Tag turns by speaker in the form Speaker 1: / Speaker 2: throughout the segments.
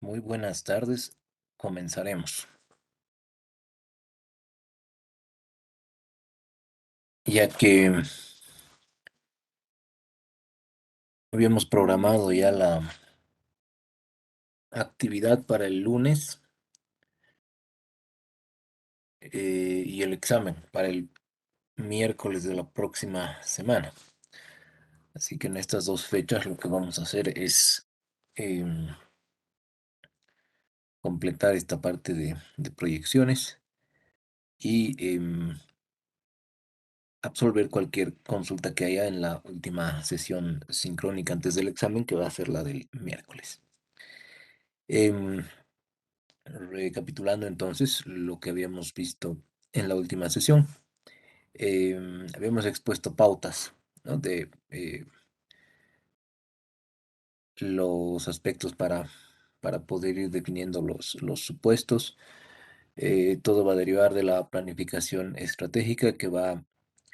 Speaker 1: Muy buenas tardes. Comenzaremos. Ya que habíamos programado ya la actividad para el lunes y el examen para el miércoles de la próxima semana. Así que en estas dos fechas lo que vamos a hacer es em, completar esta parte de proyecciones y absolver cualquier consulta que haya en la última sesión sincrónica antes del examen, que va a ser la del miércoles. Em, Recapitulando entonces lo que habíamos visto en la última sesión, habíamos expuesto pautas, ¿no? De los aspectos para poder ir definiendo los supuestos. Todo va a derivar de la planificación estratégica que va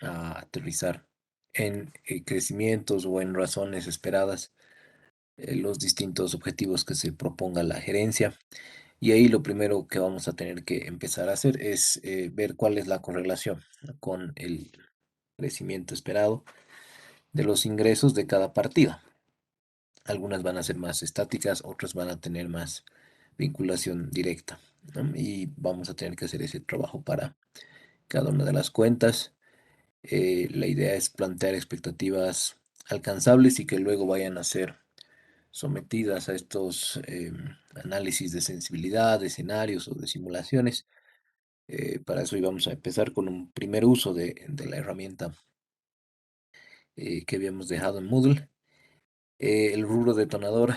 Speaker 1: a aterrizar en crecimientos o en razones esperadas, los distintos objetivos que se proponga la gerencia. Y ahí lo primero que vamos a tener que empezar a hacer es ver cuál es la correlación, ¿no? Con el crecimiento esperado de los ingresos de cada partida. Algunas van a ser más estáticas, otras van a tener más vinculación directa, ¿no? Y vamos a tener que hacer ese trabajo para cada una de las cuentas. La idea es plantear expectativas alcanzables y que luego vayan a ser sometidas a estos análisis de sensibilidad, de escenarios o de simulaciones. Para eso íbamos a empezar con un primer uso de la herramienta que habíamos dejado en Moodle. El rubro detonador,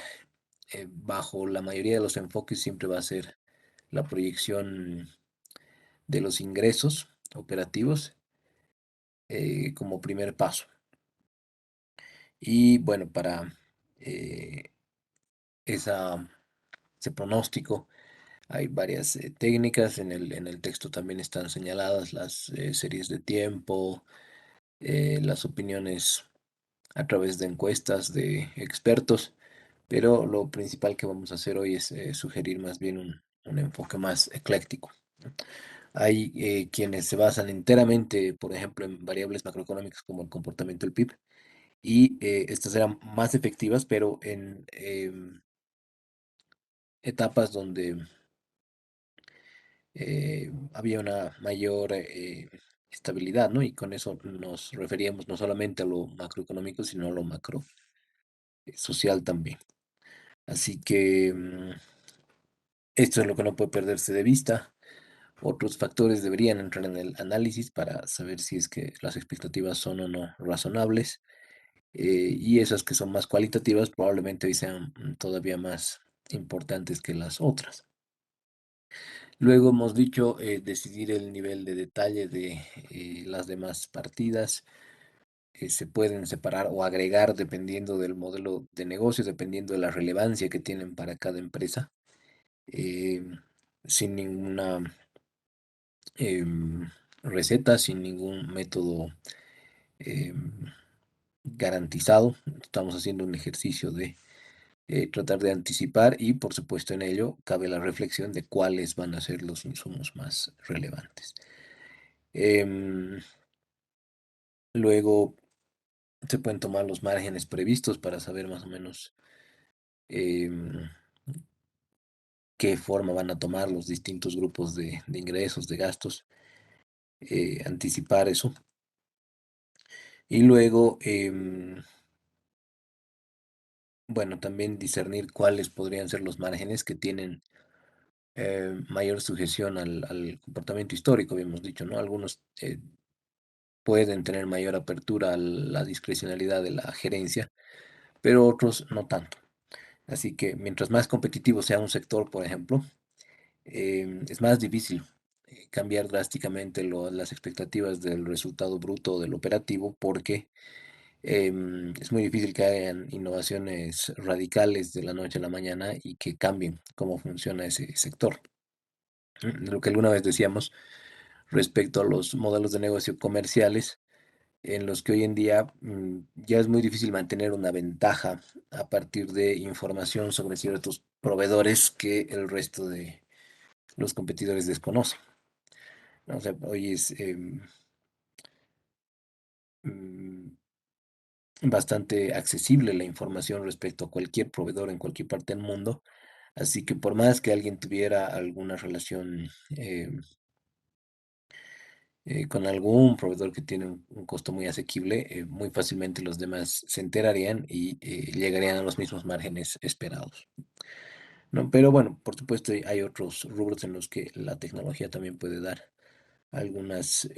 Speaker 1: bajo la mayoría de los enfoques, siempre va a ser la proyección de los ingresos operativos como primer paso. Y bueno, para eh, esa, ese pronóstico hay varias técnicas. En el texto también están señaladas las series de tiempo, las opiniones a través de encuestas de expertos, pero lo principal que vamos a hacer hoy es sugerir más bien un enfoque más ecléctico, ¿no? Hay quienes se basan enteramente, por ejemplo, en variables macroeconómicas como el comportamiento del PIB, y estas eran más efectivas, pero en etapas donde había una mayor estabilidad, ¿no? Y con eso nos referíamos no solamente a lo macroeconómico, sino a lo macro social también. Así que esto es lo que no puede perderse de vista. Otros factores deberían entrar en el análisis para saber si es que las expectativas son o no razonables, y esas que son más cualitativas probablemente hoy sean todavía más importantes que las otras. Luego hemos dicho decidir el nivel de detalle de las demás partidas. Se pueden separar o agregar dependiendo del modelo de negocio, dependiendo de la relevancia que tienen para cada empresa, eh, sin ninguna receta, sin ningún método em, garantizado. Estamos haciendo un ejercicio de tratar de anticipar y por supuesto en ello cabe la reflexión de cuáles van a ser los insumos más relevantes. Em, Luego se pueden tomar los márgenes previstos para saber más o menos em, qué forma van a tomar los distintos grupos de ingresos, de gastos, anticipar eso. Y luego, bueno, también discernir cuáles podrían ser los márgenes que tienen mayor sujeción al comportamiento histórico, habíamos dicho, ¿no? Algunos pueden tener mayor apertura a la discrecionalidad de la gerencia, pero otros no tanto. Así que mientras más competitivo sea un sector, por ejemplo, es más difícil cambiar drásticamente las expectativas del resultado bruto del operativo porque es muy difícil que hayan innovaciones radicales de la noche a la mañana y que cambien cómo funciona ese sector. Lo que alguna vez decíamos respecto a los modelos de negocio comerciales, en los que hoy en día ya es muy difícil mantener una ventaja a partir de información sobre ciertos proveedores que el resto de los competidores desconocen, ¿no? O sea, hoy es mm, bastante accesible la información respecto a cualquier proveedor en cualquier parte del mundo, así que por más que alguien tuviera alguna relación con algún proveedor que tiene un costo muy asequible, muy fácilmente los demás se enterarían y llegarían a los mismos márgenes esperados, ¿no? Pero bueno, por supuesto hay otros rubros en los que la tecnología también puede dar algunas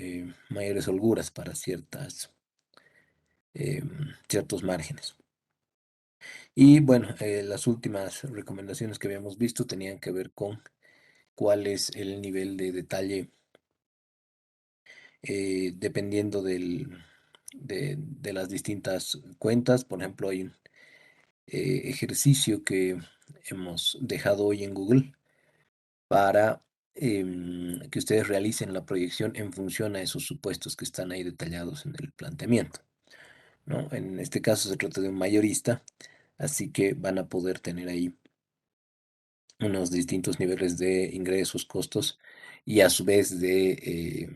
Speaker 1: mayores holguras para ciertos márgenes. Y bueno, las últimas recomendaciones que habíamos visto tenían que ver con cuál es el nivel de detalle dependiendo de las distintas cuentas. Por ejemplo, hay un ejercicio que hemos dejado hoy en Google para que ustedes realicen la proyección en función a esos supuestos que están ahí detallados en el planteamiento, ¿no? En este caso se trata de un mayorista, así que van a poder tener ahí unos distintos niveles de ingresos, costos y a su vez de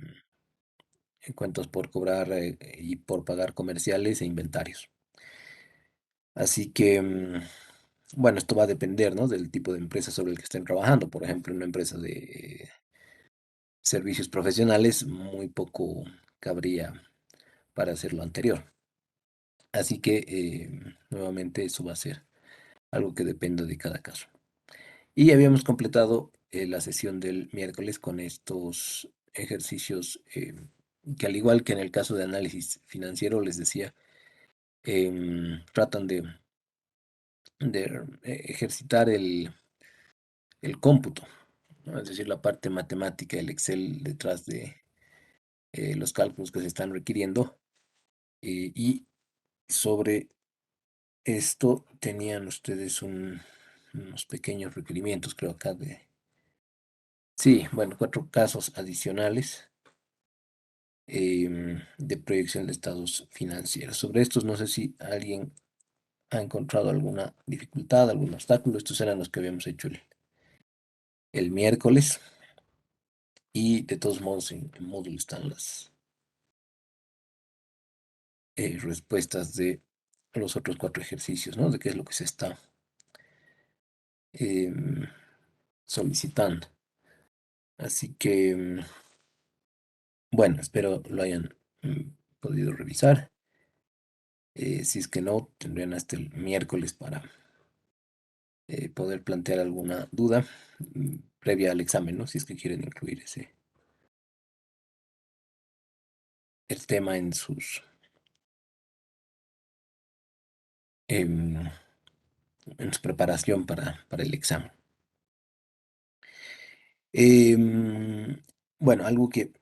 Speaker 1: cuentos por cobrar y por pagar comerciales e inventarios. Así que, bueno, esto va a depender, ¿no? Del tipo de empresa sobre el que estén trabajando. Por ejemplo, una empresa de servicios profesionales, muy poco cabría para hacer lo anterior. Así que, nuevamente, eso va a ser algo que dependa de cada caso. Y habíamos completado la sesión del miércoles con estos ejercicios que al igual que en el caso de análisis financiero, les decía, tratan de ejercitar el cómputo, ¿no? Es decir, la parte matemática, el Excel detrás de los cálculos que se están requiriendo. Y sobre esto tenían ustedes unos pequeños requerimientos, creo acá de... Sí, bueno, 4 casos adicionales de proyección de estados financieros. Sobre estos no sé si alguien ha encontrado alguna dificultad, algún obstáculo. Estos eran los que habíamos hecho el miércoles y de todos modos en módulo están las respuestas de los otros 4 ejercicios, ¿no? De qué es lo que se está em, solicitando. Así que, bueno, espero lo hayan podido revisar. Si es que no, tendrían hasta el miércoles para poder plantear alguna duda previa al examen, ¿no? Si es que quieren incluir ese el tema em, en su preparación para el examen. Em, bueno, algo que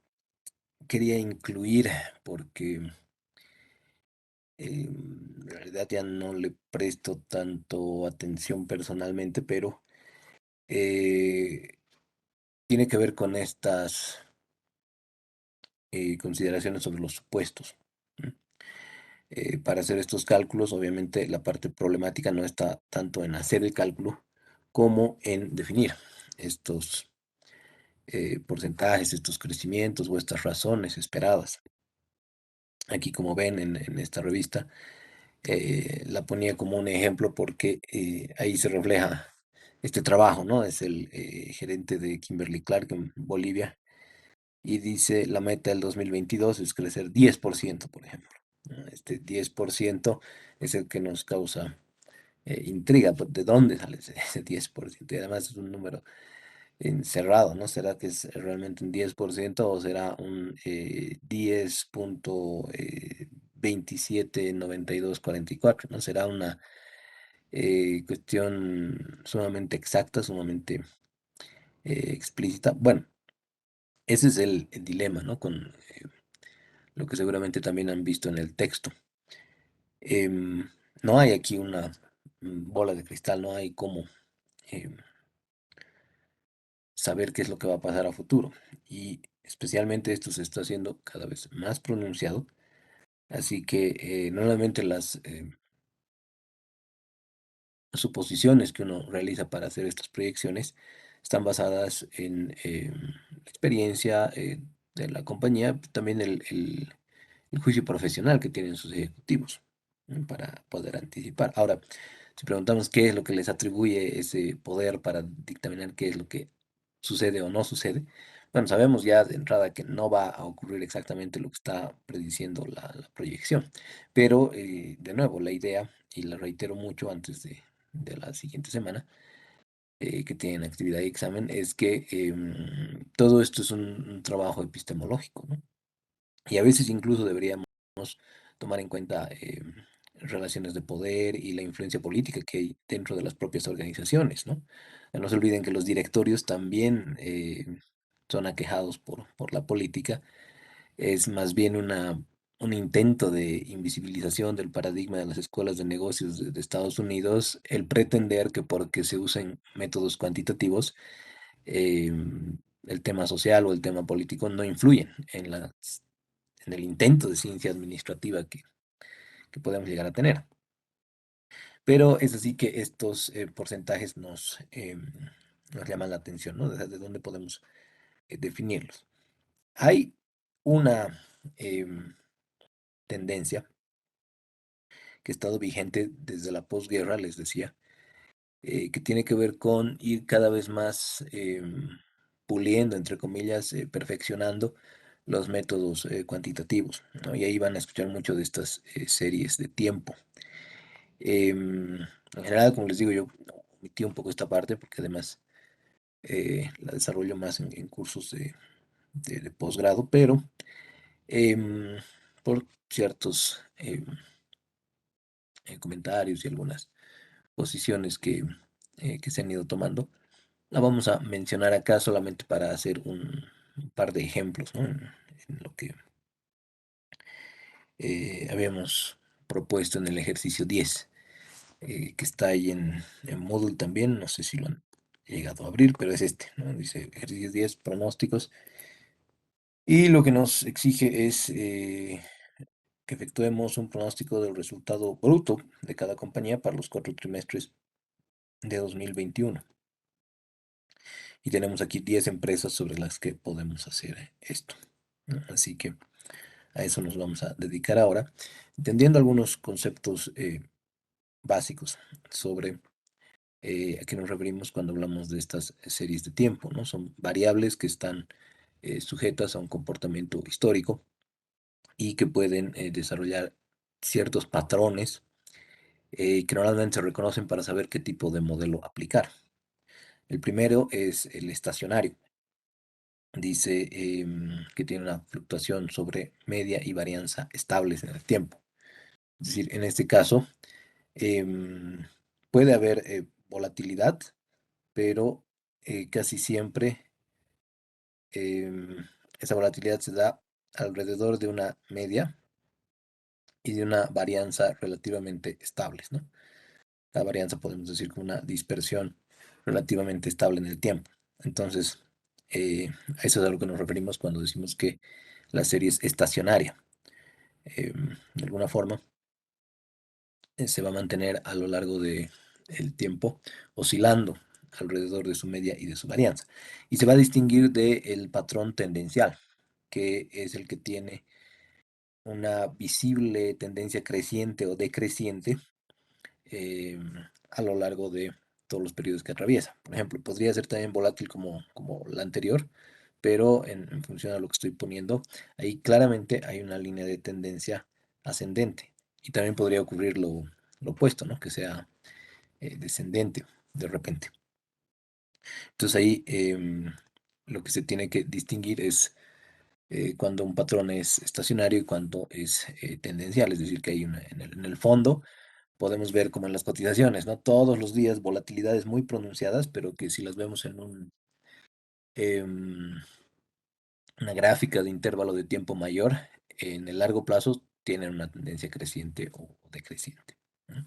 Speaker 1: quería incluir porque en realidad ya no le presto tanto atención personalmente, pero eh, tiene que ver con estas consideraciones sobre los supuestos. ¿M? Para hacer estos cálculos, obviamente la parte problemática no está tanto en hacer el cálculo como en definir estos porcentajes, estos crecimientos o estas razones esperadas. Aquí, como ven en esta revista, la ponía como un ejemplo porque ahí se refleja este trabajo, ¿no? Es el gerente de Kimberly Clark en Bolivia y dice la meta del 2022 es crecer 10%, por ejemplo, ¿no? Este 10% es el que nos causa intriga, pues, ¿de dónde sale ese 10%? Y además es un número encerrado, ¿no? ¿Será que es realmente un 10% o será un 10,279244? ¿No? Será una cuestión sumamente exacta, sumamente explícita. Bueno, ese es el dilema, ¿no? Con lo que seguramente también han visto en el texto. Em, no hay aquí una bola de cristal, no hay cómo em, saber qué es lo que va a pasar a futuro. Y especialmente esto se está haciendo cada vez más pronunciado. Así que normalmente las suposiciones que uno realiza para hacer estas proyecciones están basadas en la experiencia de la compañía, también el juicio profesional que tienen sus ejecutivos, ¿no? Para poder anticipar. Ahora, si preguntamos qué es lo que les atribuye ese poder para dictaminar qué es lo que sucede o no sucede, bueno, sabemos ya de entrada que no va a ocurrir exactamente lo que está prediciendo la proyección, pero de nuevo, la idea, y la reitero mucho antes de la siguiente semana, que tienen actividad y examen, es que todo esto es un trabajo epistemológico, ¿no? Y a veces incluso deberíamos tomar en cuenta relaciones de poder y la influencia política que hay dentro de las propias organizaciones, ¿no? No se olviden que los directorios también son aquejados por la política. Es más bien un intento de invisibilización del paradigma de las escuelas de negocios de Estados Unidos, el pretender que porque se usen métodos cuantitativos, el tema social o el tema político no influyen en el intento de ciencia administrativa que podemos llegar a tener. Pero es así que estos porcentajes nos llaman la atención, ¿no? De dónde podemos definirlos. Hay una tendencia que ha estado vigente desde la posguerra, les decía, que tiene que ver con ir cada vez más puliendo, entre comillas, perfeccionando los métodos cuantitativos, ¿no? Y ahí van a escuchar mucho de estas series de tiempo. En general, como les digo, yo omití un poco esta parte porque además la desarrollo más en cursos de posgrado, pero em, por ciertos comentarios y algunas posiciones que se han ido tomando, la vamos a mencionar acá solamente para hacer un par de ejemplos, ¿no? En lo que habíamos propuesto en el ejercicio 10, que está ahí en Moodle también, no sé si lo han llegado a abrir, pero es este, ¿no? Dice ejercicio 10, pronósticos, y lo que nos exige es que efectuemos un pronóstico del resultado bruto de cada compañía para los 4 trimestres de 2021. Y tenemos aquí 10 empresas sobre las que podemos hacer esto, ¿no? Así que a eso nos vamos a dedicar ahora, entendiendo algunos conceptos básicos sobre a qué nos referimos cuando hablamos de estas series de tiempo, ¿no? Son variables que están sujetas a un comportamiento histórico y que pueden desarrollar ciertos patrones que normalmente se reconocen para saber qué tipo de modelo aplicar. El primero es el estacionario. dice que tiene una fluctuación sobre media y varianza estables en el tiempo. Es decir, en este caso, em, puede haber volatilidad, pero casi siempre em, esa volatilidad se da alrededor de una media y de una varianza relativamente estables, ¿no? La varianza podemos decir que una dispersión relativamente estable en el tiempo. Entonces, a eso es a lo que nos referimos cuando decimos que la serie es estacionaria. De alguna forma, se va a mantener a lo largo de el tiempo oscilando alrededor de su media y de su varianza. Y se va a distinguir del patrón tendencial, que es el que tiene una visible tendencia creciente o decreciente eh, a lo largo de todos los periodos que atraviesa. Por ejemplo, podría ser también volátil como la anterior, pero en función a lo que estoy poniendo, ahí claramente hay una línea de tendencia ascendente. Y también podría ocurrir lo opuesto, ¿no? Que sea descendente de repente. Entonces ahí lo que se tiene que distinguir es cuando un patrón es estacionario y cuando es tendencial, es decir, que hay una, en el fondo podemos ver como en las cotizaciones, ¿no? Todos los días volatilidades muy pronunciadas, pero que si las vemos en em, una gráfica de intervalo de tiempo mayor, en el largo plazo tienen una tendencia creciente o decreciente, ¿no?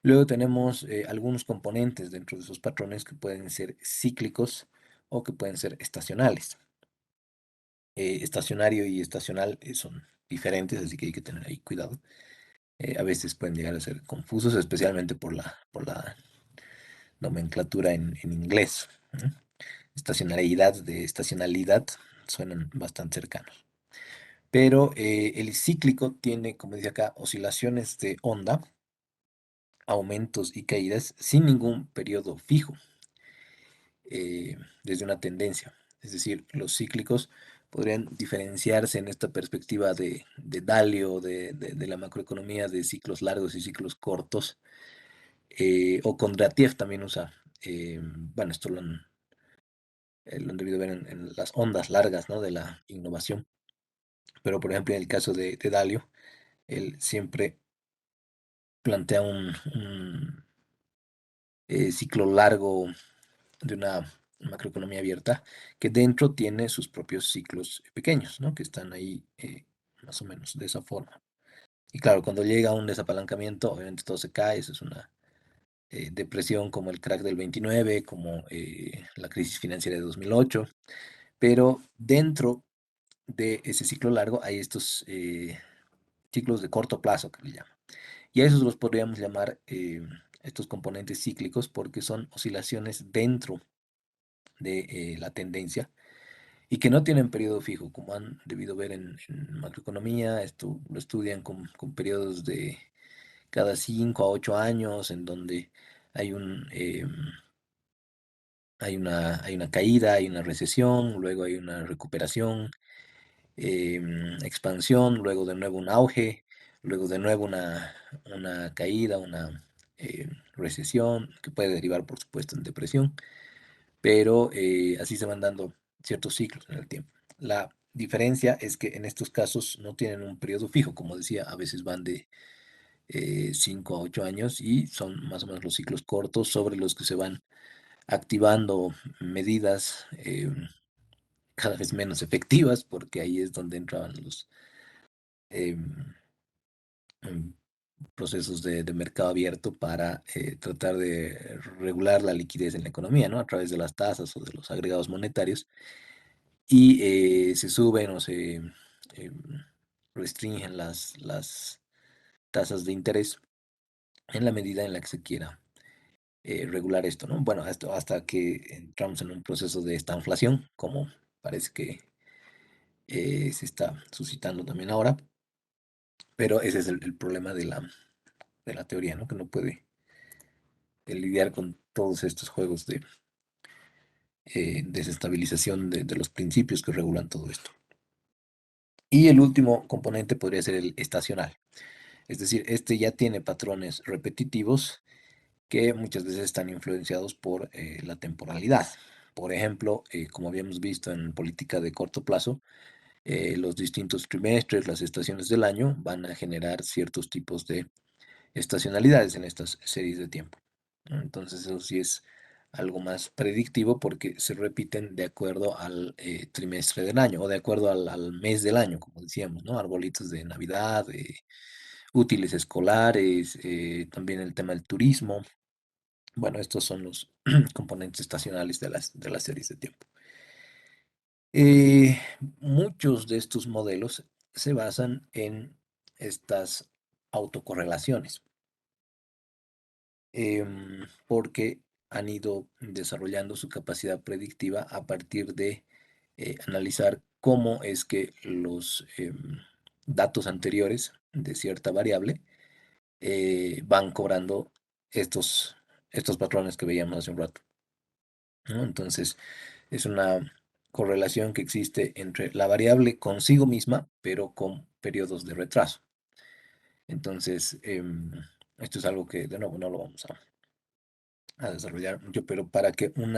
Speaker 1: Luego tenemos algunos componentes dentro de esos patrones que pueden ser cíclicos o que pueden ser estacionales. Estacionario y estacional son diferentes, así que hay que tener ahí cuidado. A veces pueden llegar a ser confusos, especialmente por la nomenclatura en inglés, ¿no? Estacionalidad de estacionalidad suenan bastante cercanos. Pero el cíclico tiene, como dice acá, oscilaciones de onda, aumentos y caídas sin ningún periodo fijo desde una tendencia. Es decir, los cíclicos podrían diferenciarse en esta perspectiva de Dalio, de la macroeconomía, de ciclos largos y ciclos cortos, o Kondratiev también usa, bueno, esto lo han debido ver en las ondas largas, ¿no? De la innovación. Pero, por ejemplo, en el caso de Dalio, él siempre plantea un, ciclo largo de una macroeconomía abierta que dentro tiene sus propios ciclos pequeños, ¿no? Que están ahí más o menos de esa forma. Y claro, cuando llega un desapalancamiento, obviamente todo se cae, eso es una depresión como el crack del 29, como la crisis financiera de 2008, pero dentro de ese ciclo largo hay estos ciclos de corto plazo que le llaman. Y a esos los podríamos llamar estos componentes cíclicos porque son oscilaciones dentro de la tendencia y que no tienen periodo fijo, como han debido ver en macroeconomía, esto lo estudian con periodos de cada 5 a 8 años, en donde hay hay una caída, hay una recesión, luego hay una recuperación, expansión, luego de nuevo un auge, luego de nuevo una caída, una recesión, que puede derivar, por supuesto, en depresión, pero así se van dando ciertos ciclos en el tiempo. La diferencia es que en estos casos no tienen un periodo fijo, como decía, a veces van de 5 a 8 años y son más o menos los ciclos cortos sobre los que se van activando medidas cada vez menos efectivas, porque ahí es donde entraban los em, em, procesos de mercado abierto para tratar de regular la liquidez en la economía, ¿no? A través de las tasas o de los agregados monetarios. Y se suben o se restringen las tasas de interés en la medida en la que se quiera regular esto, ¿no? Bueno, hasta que entramos en un proceso de esta inflación, como parece que se está suscitando también ahora, pero ese es el problema de la teoría, ¿no? Que no puede lidiar con todos estos juegos de desestabilización de los principios que regulan todo esto. Y el último componente podría ser el estacional. Es decir, este ya tiene patrones repetitivos que muchas veces están influenciados por la temporalidad. Por ejemplo, como habíamos visto en política de corto plazo, los distintos trimestres, las estaciones del año van a generar ciertos tipos de estacionalidades en estas series de tiempo, ¿no? Entonces eso sí es algo más predictivo porque se repiten de acuerdo al trimestre del año o de acuerdo al mes del año, como decíamos, ¿no? Arbolitos de Navidad, útiles escolares, también el tema del turismo. Bueno, estos son los componentes estacionales de las series de tiempo. Eh, Muchos de estos modelos se basan en estas autocorrelaciones, porque han ido desarrollando su capacidad predictiva a partir de analizar cómo es que los datos anteriores de cierta variable van cobrando estos, estos patrones que veíamos hace un rato, ¿no? Entonces, es una correlación que existe entre la variable consigo misma, pero con periodos de retraso. Entonces, esto es algo que de nuevo no lo vamos a desarrollar mucho, pero para que un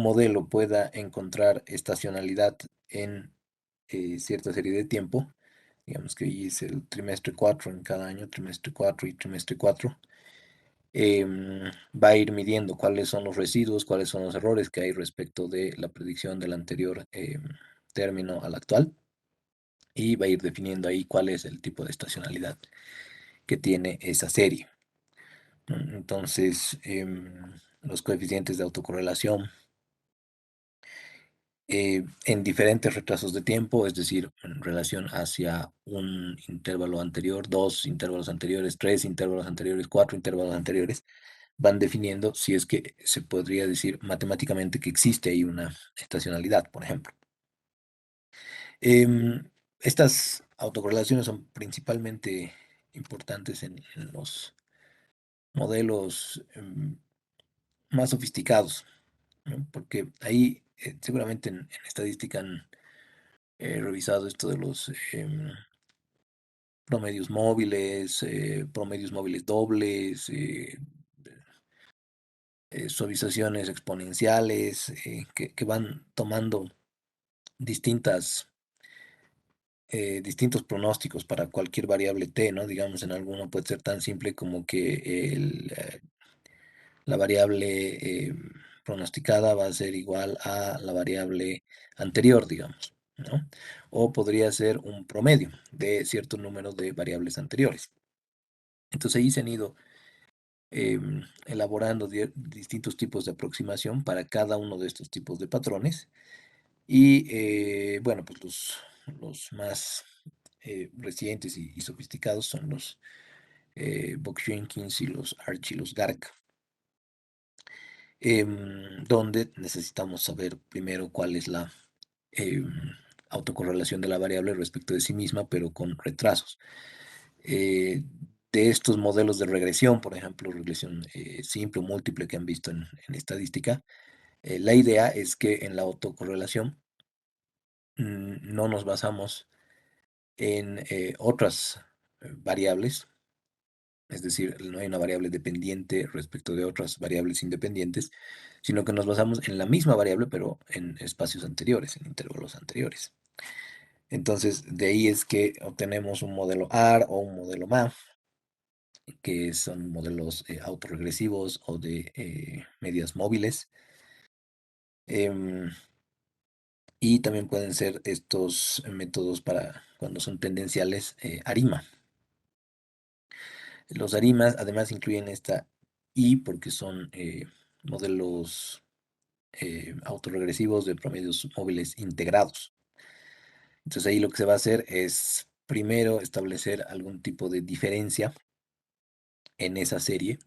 Speaker 1: modelo pueda encontrar estacionalidad en cierta serie de tiempo, digamos que hoy es el trimestre 4 en cada año, trimestre 4 y trimestre 4, va a ir midiendo cuáles son los residuos, cuáles son los errores que hay respecto de la predicción del anterior término al actual y va a ir definiendo ahí cuál es el tipo de estacionalidad que tiene esa serie, ¿no? Entonces, los coeficientes de autocorrelación en diferentes retrasos de tiempo, es decir, en relación hacia un intervalo anterior, dos intervalos anteriores, tres intervalos anteriores, cuatro intervalos anteriores, van definiendo si es que se podría decir matemáticamente que existe ahí una estacionalidad, por ejemplo. Estas autocorrelaciones son principalmente importantes en los modelos más sofisticados, ¿no? Porque ahí seguramente en estadística han revisado esto de los promedios móviles dobles, suavizaciones exponenciales, que van tomando distintas, distintos pronósticos para cualquier variable t, ¿no? Digamos, en alguno puede ser tan simple como que la variable pronosticada va a ser igual a la variable anterior, digamos, ¿no? O podría ser un promedio de cierto número de variables anteriores. Entonces ahí se han ido elaborando distintos tipos de aproximación para cada uno de estos tipos de patrones. Y bueno, pues los más recientes y sofisticados son los Box-Jenkins y los Arch y los Gark, donde necesitamos saber primero cuál es la em, autocorrelación de la variable respecto de sí misma, pero con retrasos. De estos modelos de regresión, por ejemplo, regresión simple o múltiple que han visto en estadística, la idea es que en la autocorrelación no nos basamos en otras variables, es decir, no hay una variable dependiente respecto de otras variables independientes, sino que nos basamos en la misma variable, pero en espacios anteriores, en intervalos anteriores. Entonces, de ahí es que obtenemos un modelo AR o un modelo MA, que son modelos autorregresivos o de medias móviles. Em, y también pueden ser estos métodos para cuando son tendenciales ARIMA. Los ARIMAs además incluyen esta I porque son modelos autorregresivos de promedios móviles integrados. Entonces ahí lo que se va a hacer es primero establecer algún tipo de diferencia en esa serie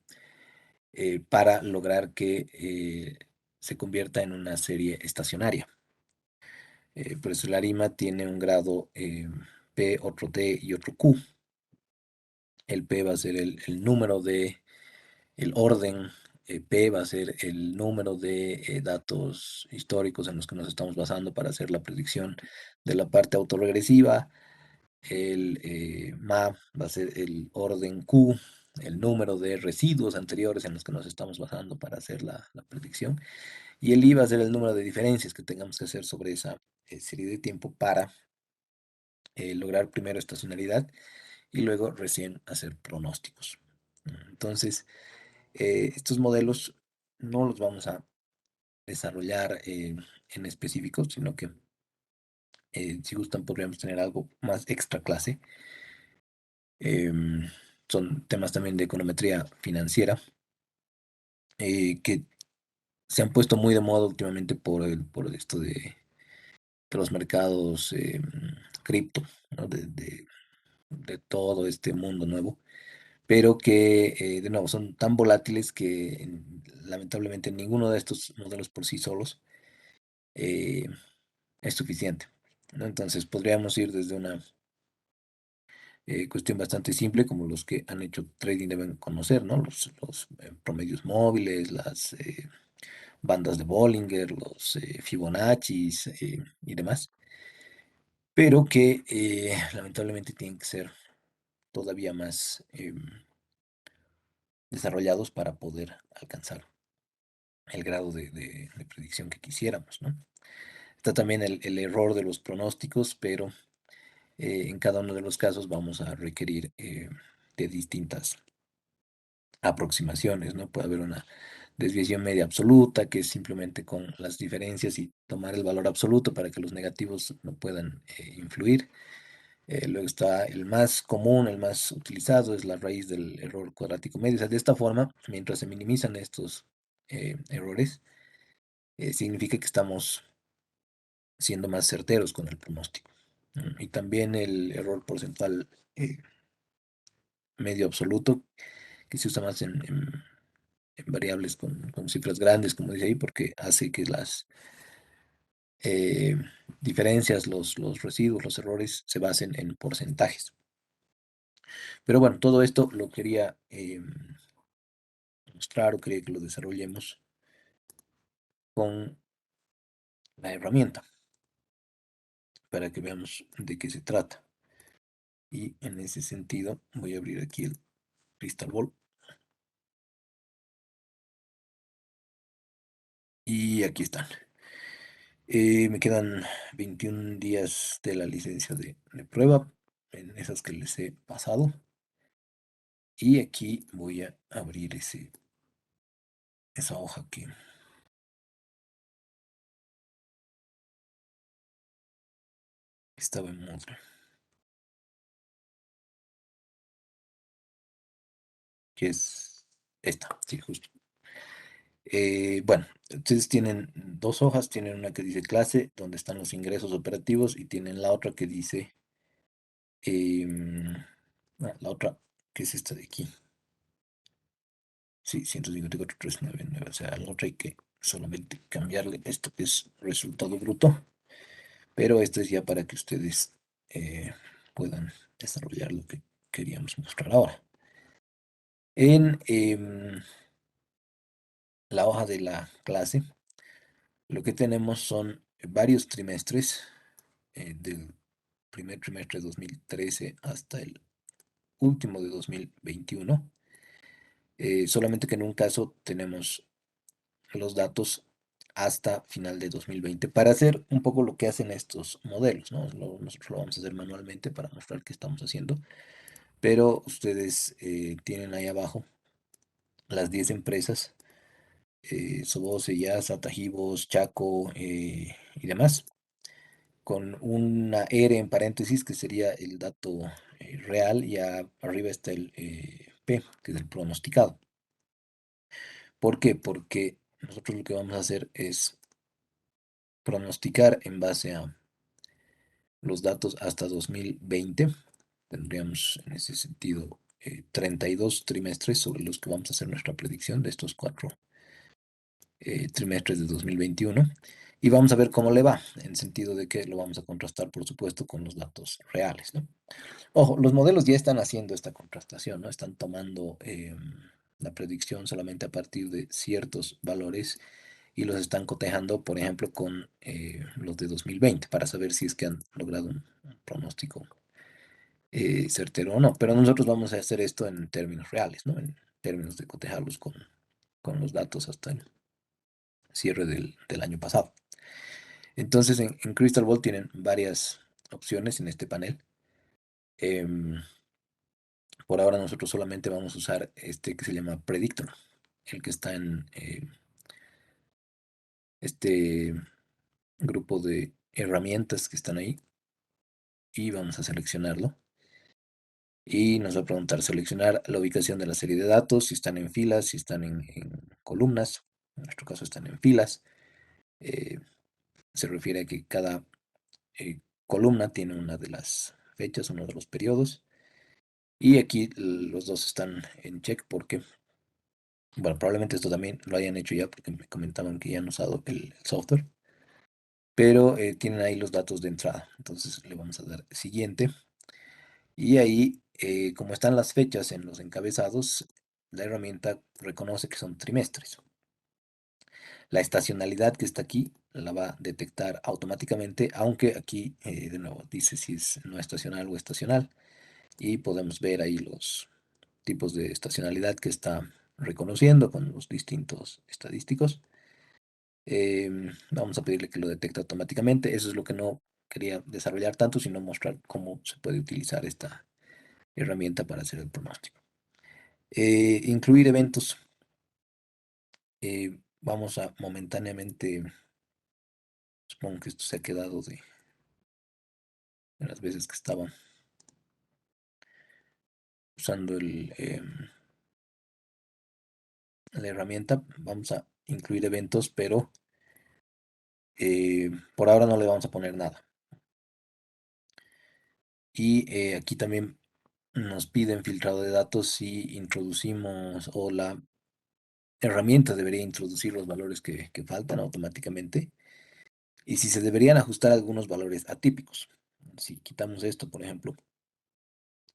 Speaker 1: para lograr que se convierta en una serie estacionaria. Por eso el ARIMA tiene un grado P, otro T y otro Q. El P va a ser el número de el orden, P va a ser el número de datos históricos en los que nos estamos basando para hacer la predicción de la parte autorregresiva. El MA va a ser el orden Q, el número de residuos anteriores en los que nos estamos basando para hacer la predicción. y el I va a ser el número de diferencias que tengamos que hacer sobre esa serie de tiempo para lograr primero estacionalidad y luego recién hacer pronósticos. Entonces, estos modelos no los vamos a desarrollar en específico, sino que si gustan podríamos tener algo más extra clase. Em, Son temas también de econometría financiera que se han puesto muy de moda últimamente por esto de los mercados cripto, ¿no? De todo este mundo nuevo, pero que de nuevo son tan volátiles que lamentablemente ninguno de estos modelos por sí solos eh, es suficiente, ¿no? Entonces podríamos ir desde una cuestión bastante simple, como los que han hecho trading deben conocer, ¿no? Los promedios móviles, las bandas de Bollinger, los Fibonaccis y demás, pero que lamentablemente tienen que ser todavía más desarrollados para poder alcanzar el grado de predicción que quisiéramos, ¿no? Está también el error de los pronósticos, pero en cada uno de los casos vamos a requerir de distintas aproximaciones, ¿no? Puede haber una desviación media absoluta, que es simplemente con las diferencias y tomar el valor absoluto para que los negativos no puedan influir. Luego está el más común, el más utilizado, es la raíz del error cuadrático medio. O sea, de esta forma, mientras se minimizan estos errores, significa que estamos siendo más certeros con el pronóstico. Y también el error porcentual eh, medio absoluto, que se usa más en variables con cifras grandes, como dice ahí, porque hace que las eh, diferencias, los residuos, los errores se basen en porcentajes. Pero bueno, todo esto lo quería mostrar o quería que lo desarrollemos con la herramienta para que veamos de qué se trata. Y en ese sentido voy a abrir aquí el Crystal Ball y aquí están. Me quedan 21 días de la licencia de prueba en esas que les he pasado. Y aquí voy a abrir esa hoja que estaba en Moodle, que es esta, sí, justo. Bueno, ustedes tienen dos hojas, tienen una que dice clase, donde están los ingresos operativos, y tienen la otra que dice, la otra que es esta de aquí, sí, 154,399, o sea, la otra hay que solamente cambiarle esto que es resultado bruto, pero esto es ya para que ustedes eh, puedan desarrollar lo que queríamos mostrar ahora. En la hoja de la clase, lo que tenemos son varios trimestres del primer trimestre de 2013 hasta el último de 2021. Solamente que en un caso tenemos los datos hasta final de 2020 para hacer un poco lo que hacen estos modelos, ¿no? Nosotros lo vamos a hacer manualmente para mostrar qué estamos haciendo, pero ustedes tienen ahí abajo las 10 empresas, Sobose, Yasa, Tajivos, Chaco y demás, con una R en paréntesis que sería el dato real, y arriba está el P, que es el pronosticado. ¿Por qué? Porque nosotros lo que vamos a hacer es pronosticar en base a los datos hasta 2020. Tendríamos en ese sentido 32 trimestres sobre los que vamos a hacer nuestra predicción de estos cuatro trimestres de 2021, y vamos a ver cómo le va, en sentido de que lo vamos a contrastar, por supuesto, con los datos reales, ¿no? Ojo, los modelos ya están haciendo esta contrastación, ¿no? Están tomando la predicción solamente a partir de ciertos valores y los están cotejando, por ejemplo, con los de 2020 para saber si es que han logrado un pronóstico certero o no. Pero nosotros vamos a hacer esto en términos reales, ¿no? En términos de cotejarlos con los datos hasta cierre del año pasado. Entonces en Crystal Ball tienen varias opciones en este panel. Em, por ahora nosotros solamente vamos a usar este que se llama Predictor, el que está en este grupo de herramientas que están ahí, y vamos a seleccionarlo. Y nos va a preguntar seleccionar la ubicación de la serie de datos, si están en filas, si están en columnas. En nuestro caso están en filas. Eh, Se refiere a que cada columna tiene una de las fechas, uno de los periodos. Y aquí los dos están en check porque, bueno, probablemente esto también lo hayan hecho ya porque me comentaban que ya han usado el software, pero tienen ahí los datos de entrada. Entonces le vamos a dar siguiente. Y ahí, como están las fechas en los encabezados, la herramienta reconoce que son trimestres. La estacionalidad que está aquí la va a detectar automáticamente, aunque aquí de nuevo dice si es no estacional o estacional, y podemos ver ahí los tipos de estacionalidad que está reconociendo con los distintos estadísticos. Vamos a pedirle que lo detecte automáticamente. Eso es lo que no quería desarrollar tanto, sino mostrar cómo se puede utilizar esta herramienta para hacer el pronóstico. Incluir eventos. Vamos a momentáneamente, supongo que esto se ha quedado de las veces que estaba usando la herramienta. Vamos a incluir eventos, pero por ahora no le vamos a poner nada. Y aquí también nos piden filtrado de datos si introducimos, o la herramienta debería introducir los valores que faltan automáticamente, y si se deberían ajustar algunos valores atípicos. Si quitamos esto, por ejemplo,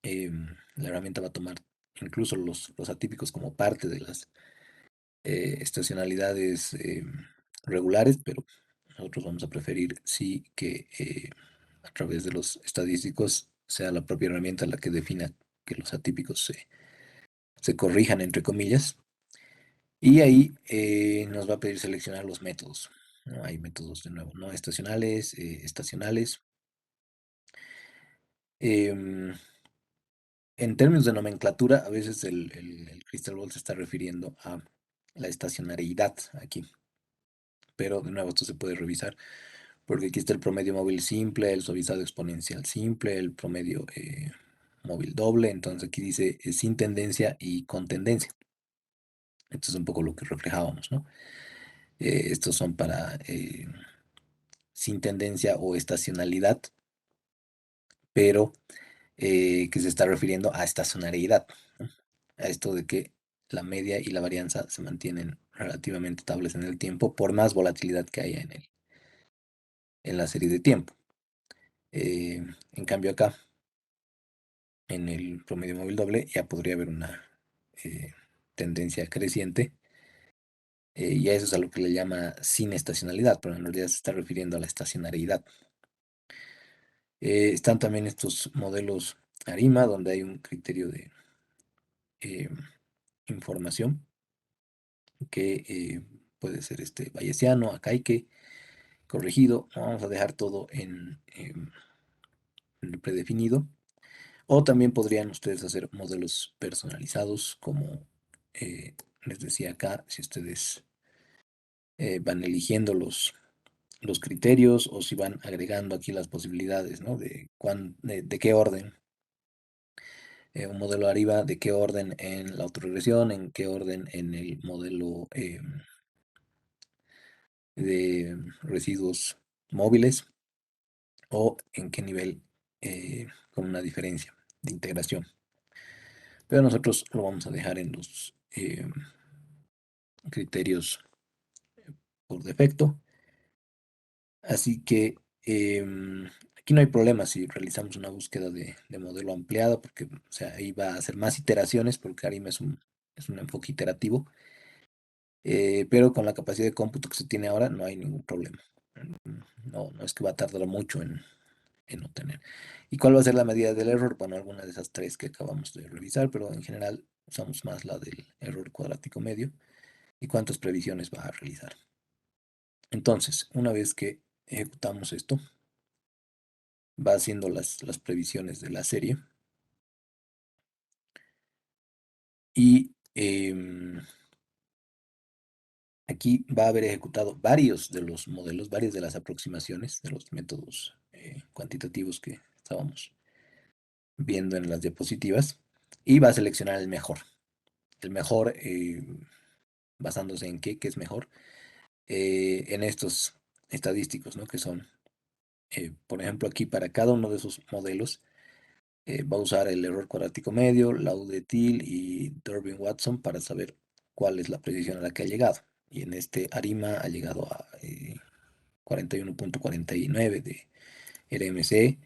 Speaker 1: la herramienta va a tomar incluso los atípicos como parte de las estacionalidades regulares, pero nosotros vamos a preferir sí que a través de los estadísticos sea la propia herramienta la que defina que los atípicos se corrijan, entre comillas. Y ahí nos va a pedir seleccionar los métodos, ¿no? Hay métodos de nuevo, no estacionales, estacionales. Em, en términos de nomenclatura, a veces el Crystal Ball se está refiriendo a la estacionariedad aquí, pero de nuevo esto se puede revisar porque aquí está el promedio móvil simple, el suavizado exponencial simple, el promedio móvil doble. Entonces aquí dice sin tendencia y con tendencia. Esto es un poco lo que reflejábamos, ¿no? Estos son para sin tendencia o estacionalidad, pero que se está refiriendo a estacionariedad, ¿no? A esto de que la media y la varianza se mantienen relativamente estables en el tiempo, por más volatilidad que haya en la serie de tiempo. En cambio acá, en el promedio móvil doble, ya podría haber una eh, tendencia creciente, y a eso es a lo que le llama sin estacionalidad, pero en realidad se está refiriendo a la estacionariedad. Están también estos modelos ARIMA, donde hay un criterio de eh, información que puede ser este bayesiano, acaique, corregido. Vamos a dejar todo en lo predefinido. O también podrían ustedes hacer modelos personalizados, como les decía acá, si ustedes van eligiendo los criterios, o si van agregando aquí las posibilidades, ¿no? De qué orden. Un modelo arriba, de qué orden en la autorregresión, en qué orden en el modelo de residuos móviles, o en qué nivel con una diferencia de integración. Pero nosotros lo vamos a dejar en los criterios por defecto. Así que aquí no hay problema si realizamos una búsqueda de modelo ampliado, porque o sea, ahí va a hacer más iteraciones, porque ARIM es un enfoque iterativo, pero con la capacidad de cómputo que se tiene ahora no hay ningún problema. No es que va a tardar mucho en obtener. ¿Y cuál va a ser la medida del error? Bueno, alguna de esas tres que acabamos de revisar, pero en general usamos más la del error cuadrático medio. ¿Y cuántas previsiones va a realizar? Entonces, una vez que ejecutamos esto, va haciendo las previsiones de la serie y aquí va a haber ejecutado varios de los modelos, varias de las aproximaciones de los métodos cuantitativos que estábamos viendo en las diapositivas y va a seleccionar el mejor. El mejor, basándose en qué es mejor, en estos estadísticos, ¿no? Que son, por ejemplo, aquí para cada uno de esos modelos va a usar el error cuadrático medio, Lau de Thiel y Durbin-Watson para saber cuál es la precisión a la que ha llegado. Y en este ARIMA ha llegado a 41.49 de RMC,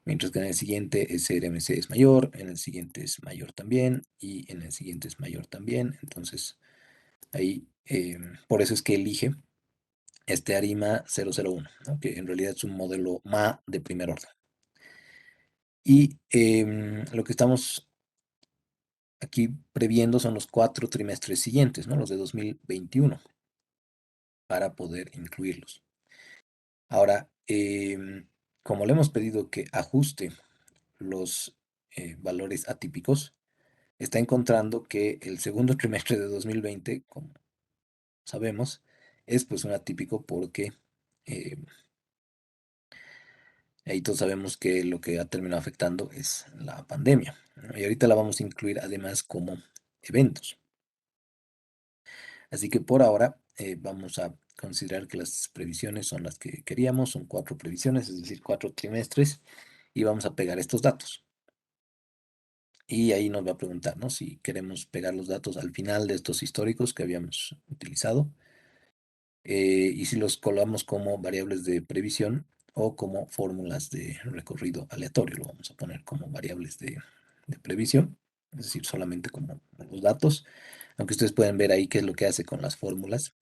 Speaker 1: mientras que en el siguiente ese RMC es mayor, en el siguiente es mayor también y en el siguiente es mayor también. Entonces ahí, por eso es que elige este ARIMA 001, ¿no? Que en realidad es un modelo MA de primer orden. Y lo que estamos aquí previendo son los 4 trimestres siguientes, ¿no? Los de 2021, para poder incluirlos. Ahora, como le hemos pedido que ajuste los valores atípicos, está encontrando que el segundo trimestre de 2020, como sabemos, es pues un atípico porque eh, ahí todos sabemos que lo que ha terminado afectando es la pandemia, ¿no? Y ahorita la vamos a incluir además como eventos. Así que por ahora vamos a considerar que las previsiones son las que queríamos, son 4 previsiones, es decir, 4 trimestres, y vamos a pegar estos datos. Y ahí nos va a preguntar, ¿no? Si queremos pegar los datos al final de estos históricos que habíamos utilizado, y si los colamos como variables de previsión o como fórmulas de recorrido aleatorio. Lo vamos a poner como variables de previsión, es decir, solamente como los datos, aunque ustedes pueden ver ahí qué es lo que hace con las fórmulas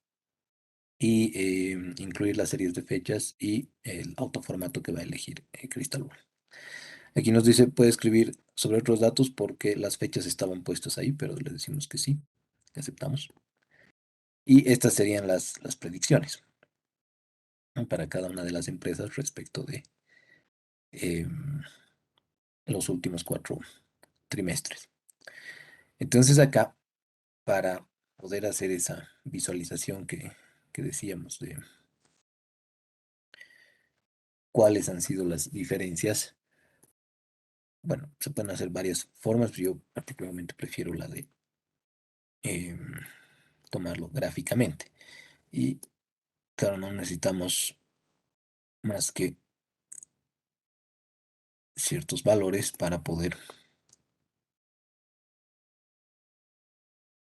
Speaker 1: y incluir las series de fechas y el autoformato que va a elegir Crystal Ball. Aquí nos dice, puede escribir sobre otros datos porque las fechas estaban puestas ahí, pero le decimos que sí, que aceptamos. Y estas serían las predicciones, ¿no? Para cada una de las empresas respecto de los últimos 4 trimestres. Entonces acá, para poder hacer esa visualización que decíamos de cuáles han sido las diferencias, bueno, se pueden hacer varias formas. Yo particularmente prefiero la de em, tomarlo gráficamente. Y claro, no necesitamos más que ciertos valores para poder,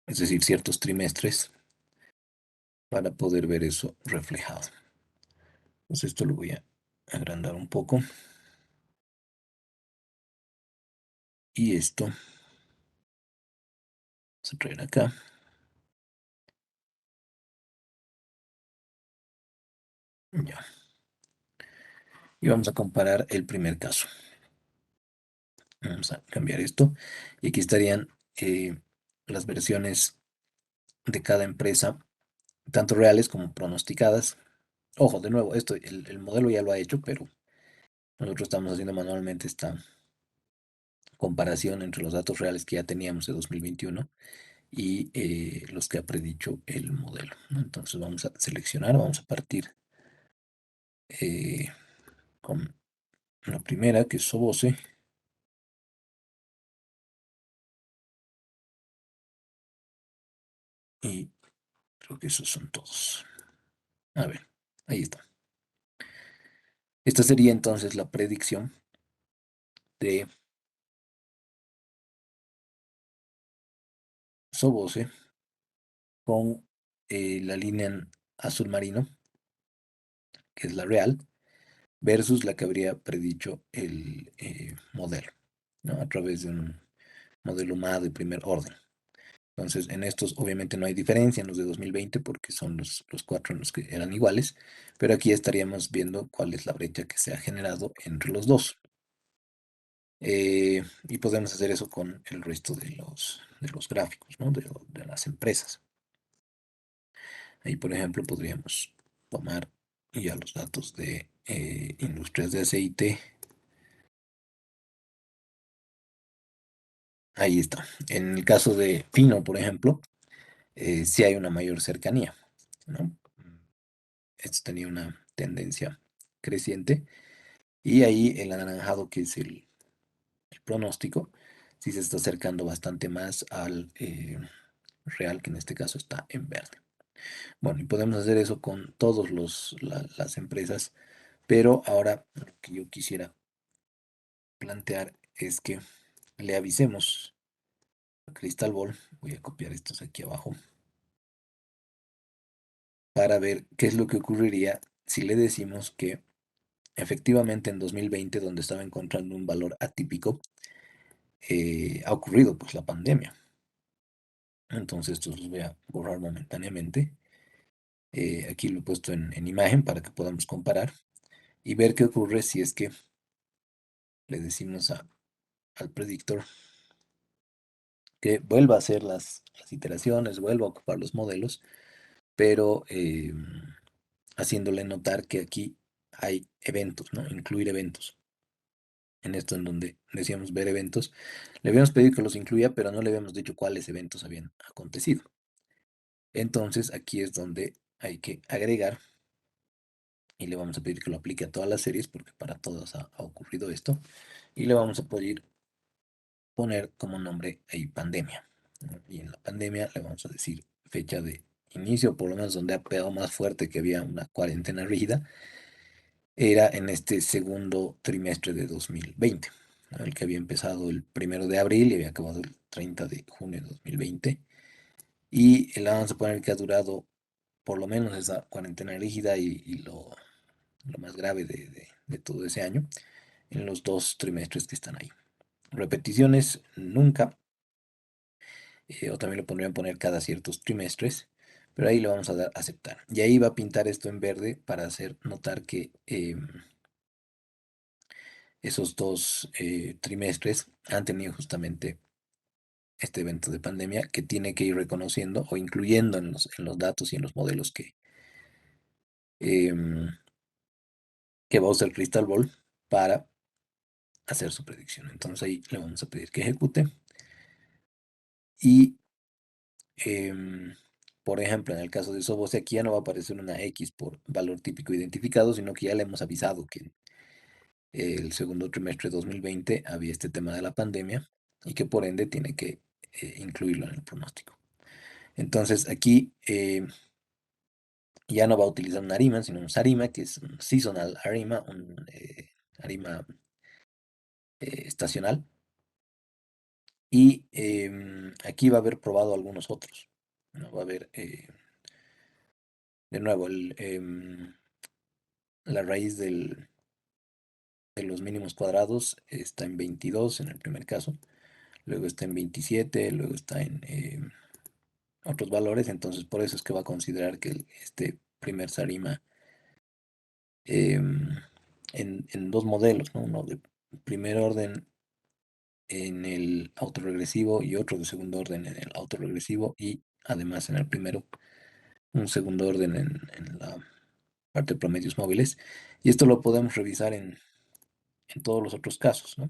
Speaker 1: es decir, ciertos trimestres para poder ver eso reflejado. Entonces esto lo voy a agrandar un poco. Y esto vamos a traer acá. Ya. Y vamos a comparar el primer caso. Vamos a cambiar esto. Y aquí estarían las versiones de cada empresa, tanto reales como pronosticadas. Ojo, de nuevo, esto, el modelo ya lo ha hecho, pero nosotros estamos haciendo manualmente esta comparación entre los datos reales que ya teníamos de 2021 y los que ha predicho el modelo, ¿no? Entonces vamos a seleccionar, vamos a partir eh, con la primera, que es Sobose, y creo que esos son todos. A ver, ahí está. Esta sería entonces la predicción de Sobose con la línea en azul marino, que es la real, versus la que habría predicho el modelo, ¿no? A través de un modelo MA de primer orden. Entonces, en estos obviamente no hay diferencia en los de 2020 porque son los 4 en los que eran iguales, pero aquí estaríamos viendo cuál es la brecha que se ha generado entre los dos. Y podemos hacer eso con el resto de los gráficos, ¿no? De las empresas. Ahí, por ejemplo, podríamos tomar ya los datos de industrias de aceite. Ahí está. En el caso de Fino, por ejemplo, sí hay una mayor cercanía, ¿no? Esto tenía una tendencia creciente. Y ahí el anaranjado, que es el pronóstico, sí se está acercando bastante más al real, que en este caso está en verde. Bueno, y podemos hacer eso con todas las empresas, pero ahora lo que yo quisiera plantear es que le avisemos a Crystal Ball. Voy a copiar estos aquí abajo para ver qué es lo que ocurriría si le decimos que efectivamente en 2020, donde estaba encontrando un valor atípico, ha ocurrido pues la pandemia. Entonces estos los voy a borrar momentáneamente. Aquí lo he puesto en imagen para que podamos comparar y ver qué ocurre si es que le decimos al predictor que vuelva a hacer las iteraciones, vuelva a ocupar los modelos, pero haciéndole notar que aquí hay eventos, ¿no? Incluir eventos. En esto en donde decíamos ver eventos, le habíamos pedido que los incluya, pero no le habíamos dicho cuáles eventos habían acontecido. Entonces aquí es donde hay que agregar y le vamos a pedir que lo aplique a todas las series porque para todas ha ocurrido esto y le vamos a poder poner como nombre ahí pandemia, ¿no? Y en la pandemia le vamos a decir fecha de inicio, por lo menos donde ha pegado más fuerte que había una cuarentena rígida, era en este segundo trimestre de 2020, ¿no? El que había empezado el 1 de abril y había acabado el 30 de junio de 2020. Y le vamos a poner que ha durado por lo menos esa cuarentena rígida y lo más grave de todo ese año en los 2 trimestres que están ahí. Repeticiones nunca, o también lo podrían poner cada ciertos trimestres, pero ahí le vamos a dar aceptar. Y ahí va a pintar esto en verde para hacer notar que esos 2 trimestres han tenido justamente este evento de pandemia que tiene que ir reconociendo o incluyendo en los datos y en los modelos em, que va a usar Crystal Ball para hacer su predicción. Entonces ahí le vamos a pedir que ejecute y Em, por ejemplo, en el caso de Sobose, aquí ya no va a aparecer una X por valor típico identificado, sino que ya le hemos avisado que el segundo trimestre de 2020 había este tema de la pandemia y que por ende tiene que incluirlo en el pronóstico. Entonces aquí ya no va a utilizar un ARIMA, sino un SARIMA, que es un Seasonal ARIMA, un ARIMA estacional. Y aquí va a haber probado algunos otros, ¿no? Va a haber, de nuevo, la raíz de los mínimos cuadrados está en 22 en el primer caso, luego está en 27, luego está en otros valores, entonces por eso es que va a considerar que este primer Sarima em, en dos modelos, ¿no? Uno de primer orden en el autorregresivo y otro de segundo orden en el autorregresivo y además en el primero un segundo orden en la parte de promedios móviles. Y esto lo podemos revisar en todos los otros casos, ¿no?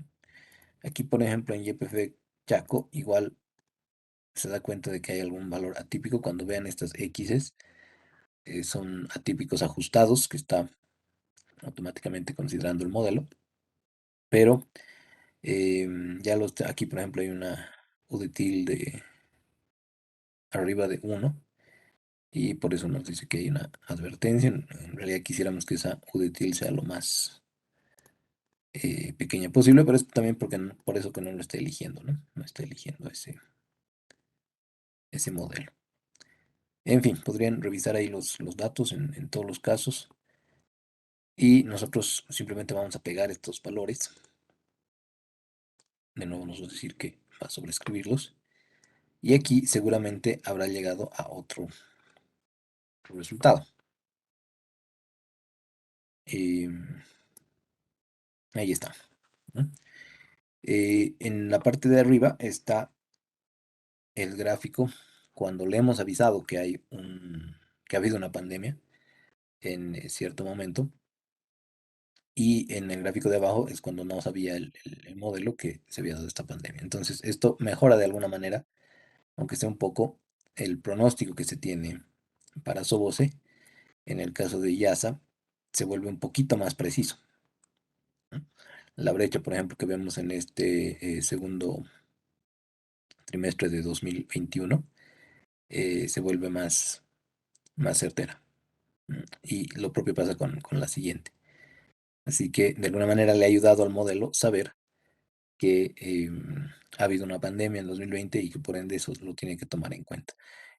Speaker 1: Aquí, por ejemplo, en YPF Chaco, igual se da cuenta de que hay algún valor atípico. Cuando vean estas X's, son atípicos ajustados, que está automáticamente considerando el modelo. Pero ya aquí, por ejemplo, hay una UDTIL de arriba de 1 y por eso nos dice que hay una advertencia. En realidad quisiéramos que esa UDTIL sea lo más pequeña posible, pero es también por eso que no lo está eligiendo, ¿no? No está eligiendo ese modelo. En fin, podrían revisar ahí los datos en todos los casos y nosotros simplemente vamos a pegar estos valores. De nuevo nos va a decir que va a sobreescribirlos y aquí seguramente habrá llegado a otro resultado. Ahí está, ¿no? En la parte de arriba está el gráfico cuando le hemos avisado que ha habido una pandemia. en cierto momento. Y en el gráfico de abajo es cuando no sabía el modelo que se había dado esta pandemia. Entonces, esto mejora de alguna manera, aunque sea un poco, el pronóstico que se tiene para Sobose. En el caso de IASA, se vuelve un poquito más preciso, ¿no? La brecha, por ejemplo, que vemos en este segundo trimestre de 2021 se vuelve más certera, ¿no? Y lo propio pasa con la siguiente. Así que de alguna manera le ha ayudado al modelo saber que ha habido una pandemia en 2020 y que por ende eso lo tiene que tomar en cuenta.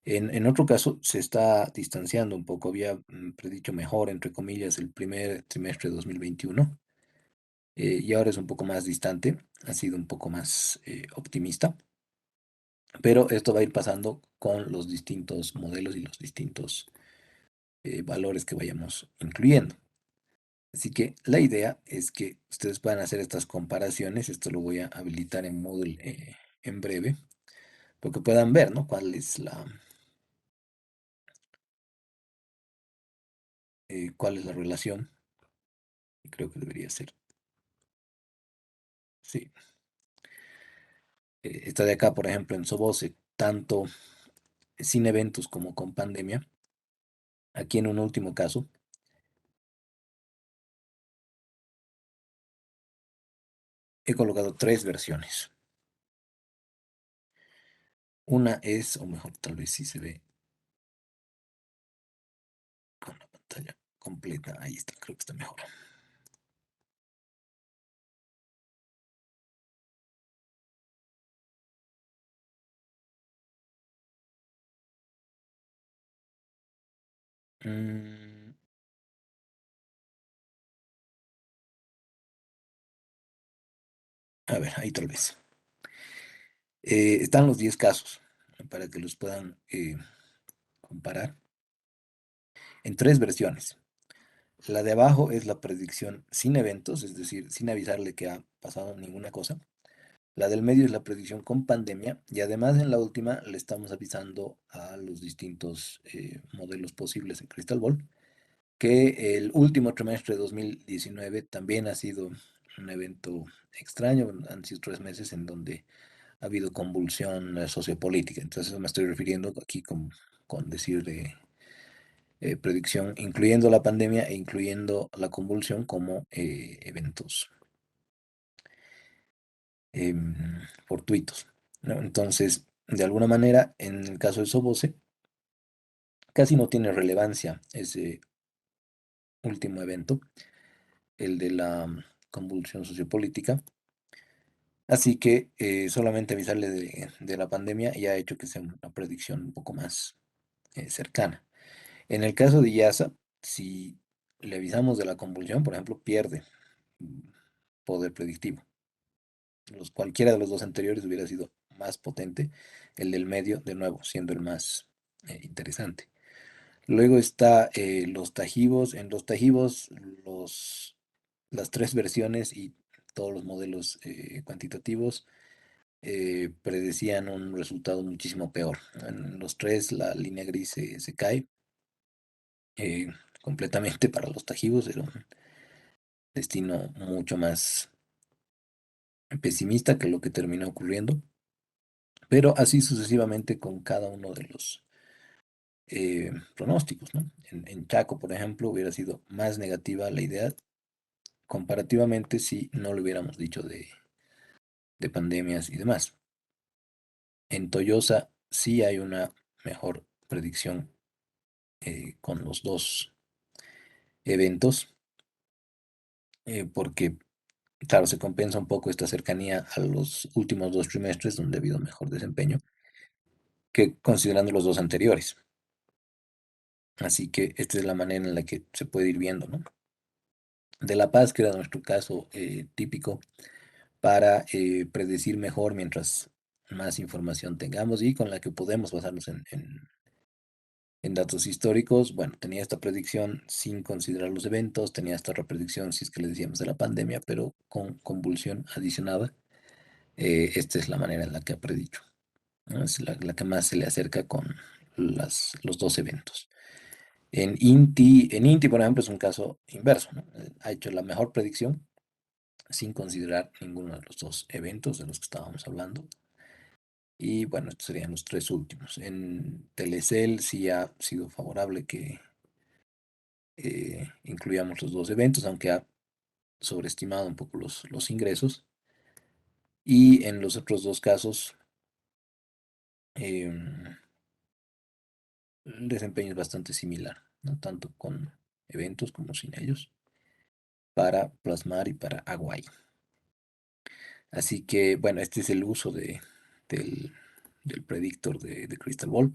Speaker 1: En otro caso, se está distanciando un poco. Había predicho mejor, entre comillas, el primer trimestre de 2021 y ahora es un poco más distante, ha sido un poco más optimista, pero esto va a ir pasando con los distintos modelos y los distintos valores que vayamos incluyendo. Así que la idea es que ustedes puedan hacer estas comparaciones. Esto lo voy a habilitar en Moodle en breve, porque puedan ver, ¿no? Cuál es la relación. Y creo que debería ser, sí. Esta de acá, por ejemplo, en Sobose, tanto sin eventos como con pandemia. Aquí en un último caso, he colocado tres versiones. Una es, o mejor, tal vez sí se ve con la pantalla completa. Ahí está, creo que está mejor. Mm, a ver, ahí tal vez. Están los 10 casos, ¿no? Para que los puedan comparar en tres versiones. La de abajo es la predicción sin eventos, es decir, sin avisarle que ha pasado ninguna cosa. La del medio es la predicción con pandemia y además en la última le estamos avisando a los distintos modelos posibles en Crystal Ball que el último trimestre de 2019 también ha sido un evento extraño, han sido 3 meses en donde ha habido convulsión sociopolítica. Entonces me estoy refiriendo aquí con decir de predicción, incluyendo la pandemia e incluyendo la convulsión como eventos em, fortuitos, ¿no? Entonces, de alguna manera, en el caso de Sobose, casi no tiene relevancia ese último evento, el de la convulsión sociopolítica. Así que solamente avisarle de la pandemia ya ha hecho que sea una predicción un poco más cercana. En el caso de Yasa, si le avisamos de la convulsión, por ejemplo, pierde mm, poder predictivo. Cualquiera de los dos anteriores hubiera sido más potente, el del medio, de nuevo, siendo el más interesante. Luego está los tajivos. En los tajivos, los, las tres versiones y todos los modelos cuantitativos predecían un resultado muchísimo peor. En los tres, la línea gris se cae eh, completamente para los tajivos. Era un destino mucho más pesimista que lo que terminó ocurriendo. Pero así sucesivamente con cada uno de los pronósticos, ¿no? En Chaco, por ejemplo, hubiera sido más negativa la idea comparativamente si no le hubiéramos dicho de pandemias y demás. En Toyosa sí hay una mejor predicción con los dos eventos, porque, claro, se compensa un poco esta cercanía a los últimos dos trimestres donde ha habido mejor desempeño que considerando los dos anteriores. Así que esta es la manera en la que se puede ir viendo, ¿no? De La Paz, que era nuestro caso típico para predecir mejor mientras más información tengamos y con la que podemos basarnos en datos históricos. Bueno, tenía esta predicción sin considerar los eventos, tenía esta otra predicción si es que le decíamos de la pandemia, pero con convulsión adicionada. Esta es la manera en la que ha predicho, ¿no? Es la que más se le acerca con los dos eventos. En INTI, por ejemplo, es un caso inverso, ¿no? Ha hecho la mejor predicción sin considerar ninguno de los dos eventos de los que estábamos hablando. Y bueno, estos serían los tres últimos. En Telecel sí ha sido favorable que incluyamos los dos eventos, aunque ha sobreestimado un poco los ingresos. Y en los otros dos casos, em, el desempeño es bastante similar, no tanto con eventos como sin ellos, para Plasmar y para Aguay. Así que, bueno, este es el uso del, del predictor de Crystal Ball.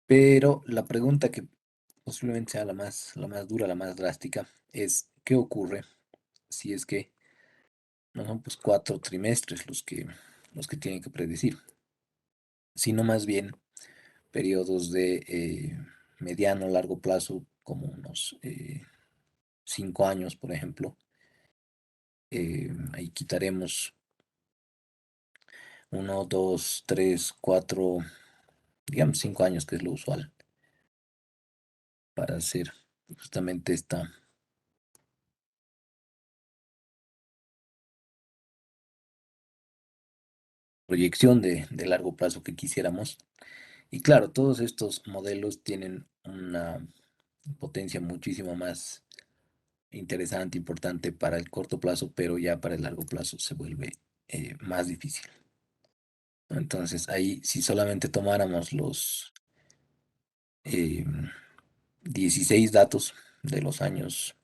Speaker 1: Pero la pregunta que posiblemente sea la más dura, la más drástica, es ¿qué ocurre si es que no son pues 4 trimestres los que tienen que predecir, sino más bien periodos de mediano, largo plazo, como unos 5 años, por ejemplo? Ahí quitaremos 1, 2, 3, 4, digamos 5 años, que es lo usual para hacer justamente esta proyección de largo plazo que quisiéramos. Y claro, todos estos modelos tienen una potencia muchísimo más interesante, importante para el corto plazo, pero ya para el largo plazo se vuelve más difícil. Entonces, ahí, si solamente tomáramos los eh, 16 datos de los años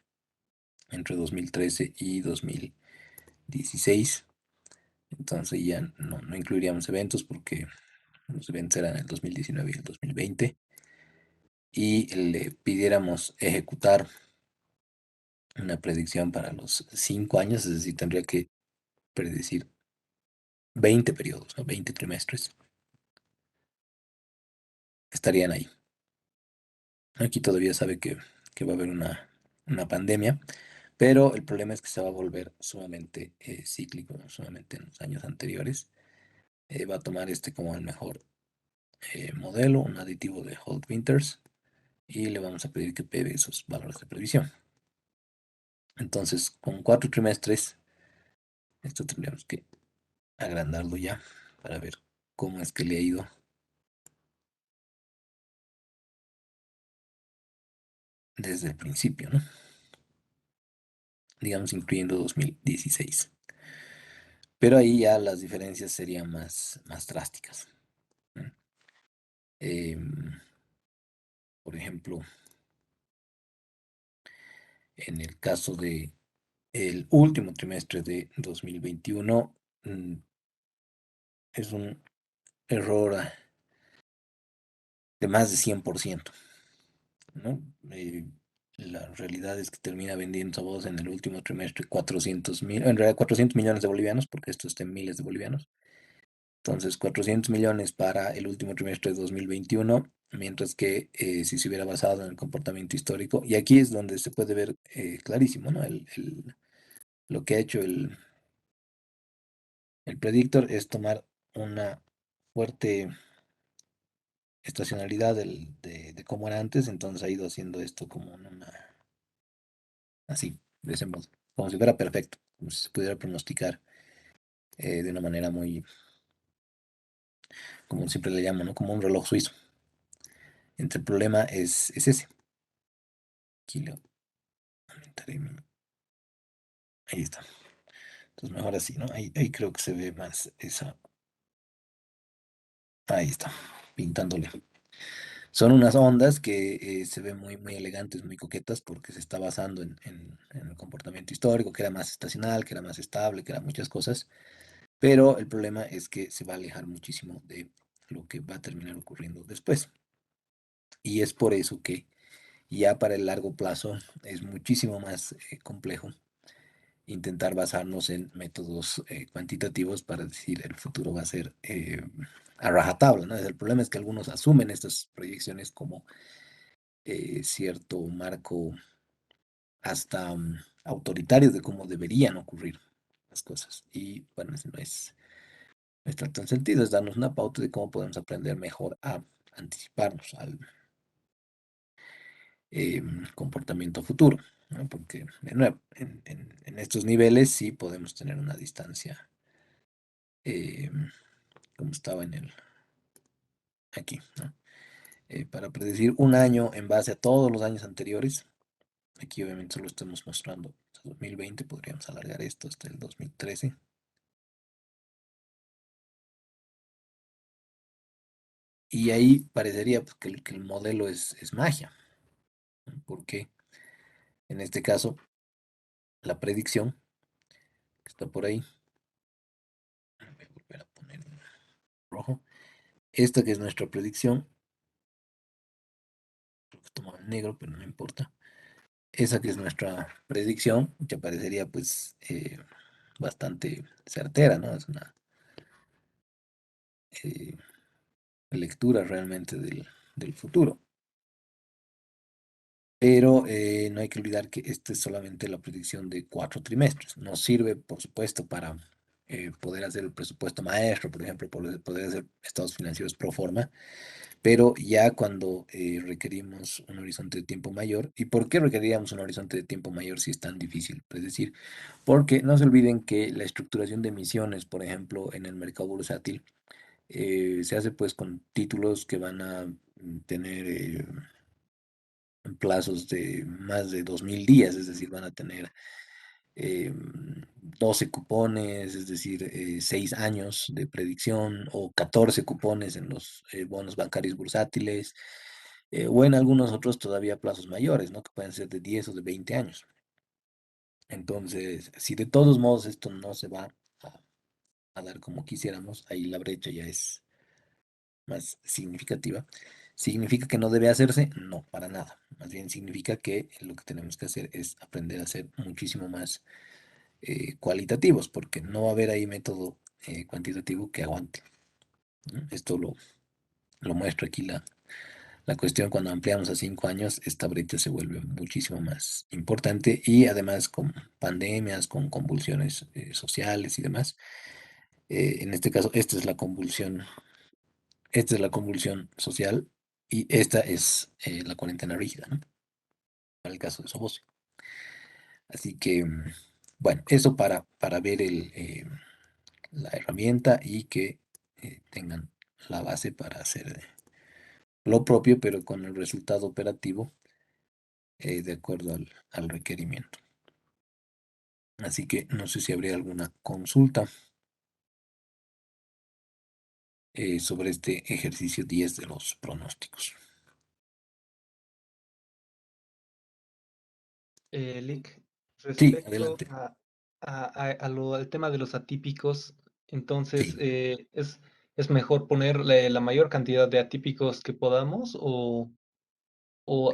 Speaker 1: entre 2013 y 2016, entonces ya no incluiríamos eventos porque los eventos eran el 2019 y el 2020, y le pidiéramos ejecutar una predicción para los 5 años, es decir, tendría que predecir 20 periodos, ¿no? 20 trimestres, estarían ahí. Aquí todavía sabe que va a haber una pandemia, pero el problema es que se va a volver sumamente cíclico, ¿no? Sumamente en los años anteriores. Va a tomar este como el mejor modelo, un aditivo de Holt Winters, y le vamos a pedir que pegue esos valores de previsión. Entonces, con 4 trimestres, esto tendríamos que agrandarlo ya para ver cómo es que le ha ido desde el principio, ¿no? Digamos, incluyendo 2016. Pero ahí ya las diferencias serían más drásticas, ¿no? Em, por ejemplo, en el caso de el último trimestre de 2021, mm, es un error de más de 100%, ¿no? La realidad es que termina vendiendo a voz en el último trimestre 400.000, en realidad 400 millones de bolivianos, porque esto está en miles de bolivianos. Entonces, 400 millones para el último trimestre de 2021, mientras que si se hubiera basado en el comportamiento histórico, y aquí es donde se puede ver clarísimo, ¿no? Lo que ha hecho el predictor es tomar una fuerte estacionalidad de cómo era antes, entonces ha ido haciendo esto como en así, de ese modo, como si fuera perfecto, como si se pudiera pronosticar de una manera muy, como siempre le llamo, ¿no? Como un reloj suizo. El problema es ese. Aquí lo aumentaré ahí está. Entonces mejor así, ¿no? Ahí creo que se ve más esa. Ahí está, pintándole. Son unas ondas que se ven muy elegantes, muy coquetas, porque se está basando en el comportamiento histórico, que era más estacional, que era más estable, que eran muchas cosas. Pero el problema es que se va a alejar muchísimo de lo que va a terminar ocurriendo después. Y es por eso que ya para el largo plazo es muchísimo más complejo intentar basarnos en métodos cuantitativos para decir el futuro va a ser a rajatabla, ¿no? El problema es que algunos asumen estas proyecciones como cierto marco hasta autoritario de cómo deberían ocurrir las cosas. Y bueno, eso no es tanto el sentido, es darnos una pauta de cómo podemos aprender mejor a anticiparnos comportamiento futuro, ¿no? Porque, de nuevo, en estos niveles sí podemos tener una distancia, como estaba aquí, ¿no? Para predecir un año en base a todos los años anteriores, aquí obviamente solo estamos mostrando hasta 2020, podríamos alargar esto hasta el 2013, y ahí parecería pues, que el modelo es magia, ¿no? Porque en este caso, la predicción, que está por ahí, voy a volver a poner en rojo, esta que es nuestra predicción, creo que tomaba en negro, pero no importa, esa que es nuestra predicción, que parecería pues bastante certera, ¿no? Es una eh, lectura realmente del futuro. Pero no hay que olvidar que esta es solamente la predicción de 4 trimestres. Nos sirve, por supuesto, para poder hacer el presupuesto maestro, por ejemplo, poder hacer estados financieros pro forma, pero ya cuando requerimos un horizonte de tiempo mayor, ¿y por qué requeríamos un horizonte de tiempo mayor si es tan difícil? Es decir, porque no se olviden que la estructuración de emisiones, por ejemplo, en el mercado bursátil, se hace pues con títulos que van a tener plazos de más de 2000 días, es decir, van a tener eh, 12 cupones, es decir, 6 años de predicción o 14 cupones en los bonos bancarios bursátiles, o en algunos otros todavía plazos mayores, ¿no? Que pueden ser de 10 o de 20 años. Entonces, si de todos modos esto no se va a, a dar como quisiéramos, ahí la brecha ya es más significativa. ¿Significa que no debe hacerse? No, para nada. Más bien significa que lo que tenemos que hacer es aprender a ser muchísimo más cualitativos, porque no va a haber ahí método cuantitativo que aguante, ¿no? Esto lo muestra aquí la cuestión cuando ampliamos a 5 años, esta brecha se vuelve muchísimo más importante y además con pandemias, con convulsiones sociales y demás. En este caso, esta es la convulsión social y esta es la cuarentena rígida, ¿no? Para el caso de Soboso. Así que, bueno, eso para ver la herramienta y que tengan la base para hacer lo propio, pero con el resultado operativo de acuerdo al requerimiento. Así que no sé si habría alguna consulta sobre este ejercicio 10 de los pronósticos.
Speaker 2: Lick,
Speaker 1: Sí,
Speaker 2: respecto
Speaker 1: adelante.
Speaker 2: al tema de los atípicos, entonces
Speaker 1: Sí,
Speaker 2: es mejor ponerle la mayor cantidad de atípicos que podamos o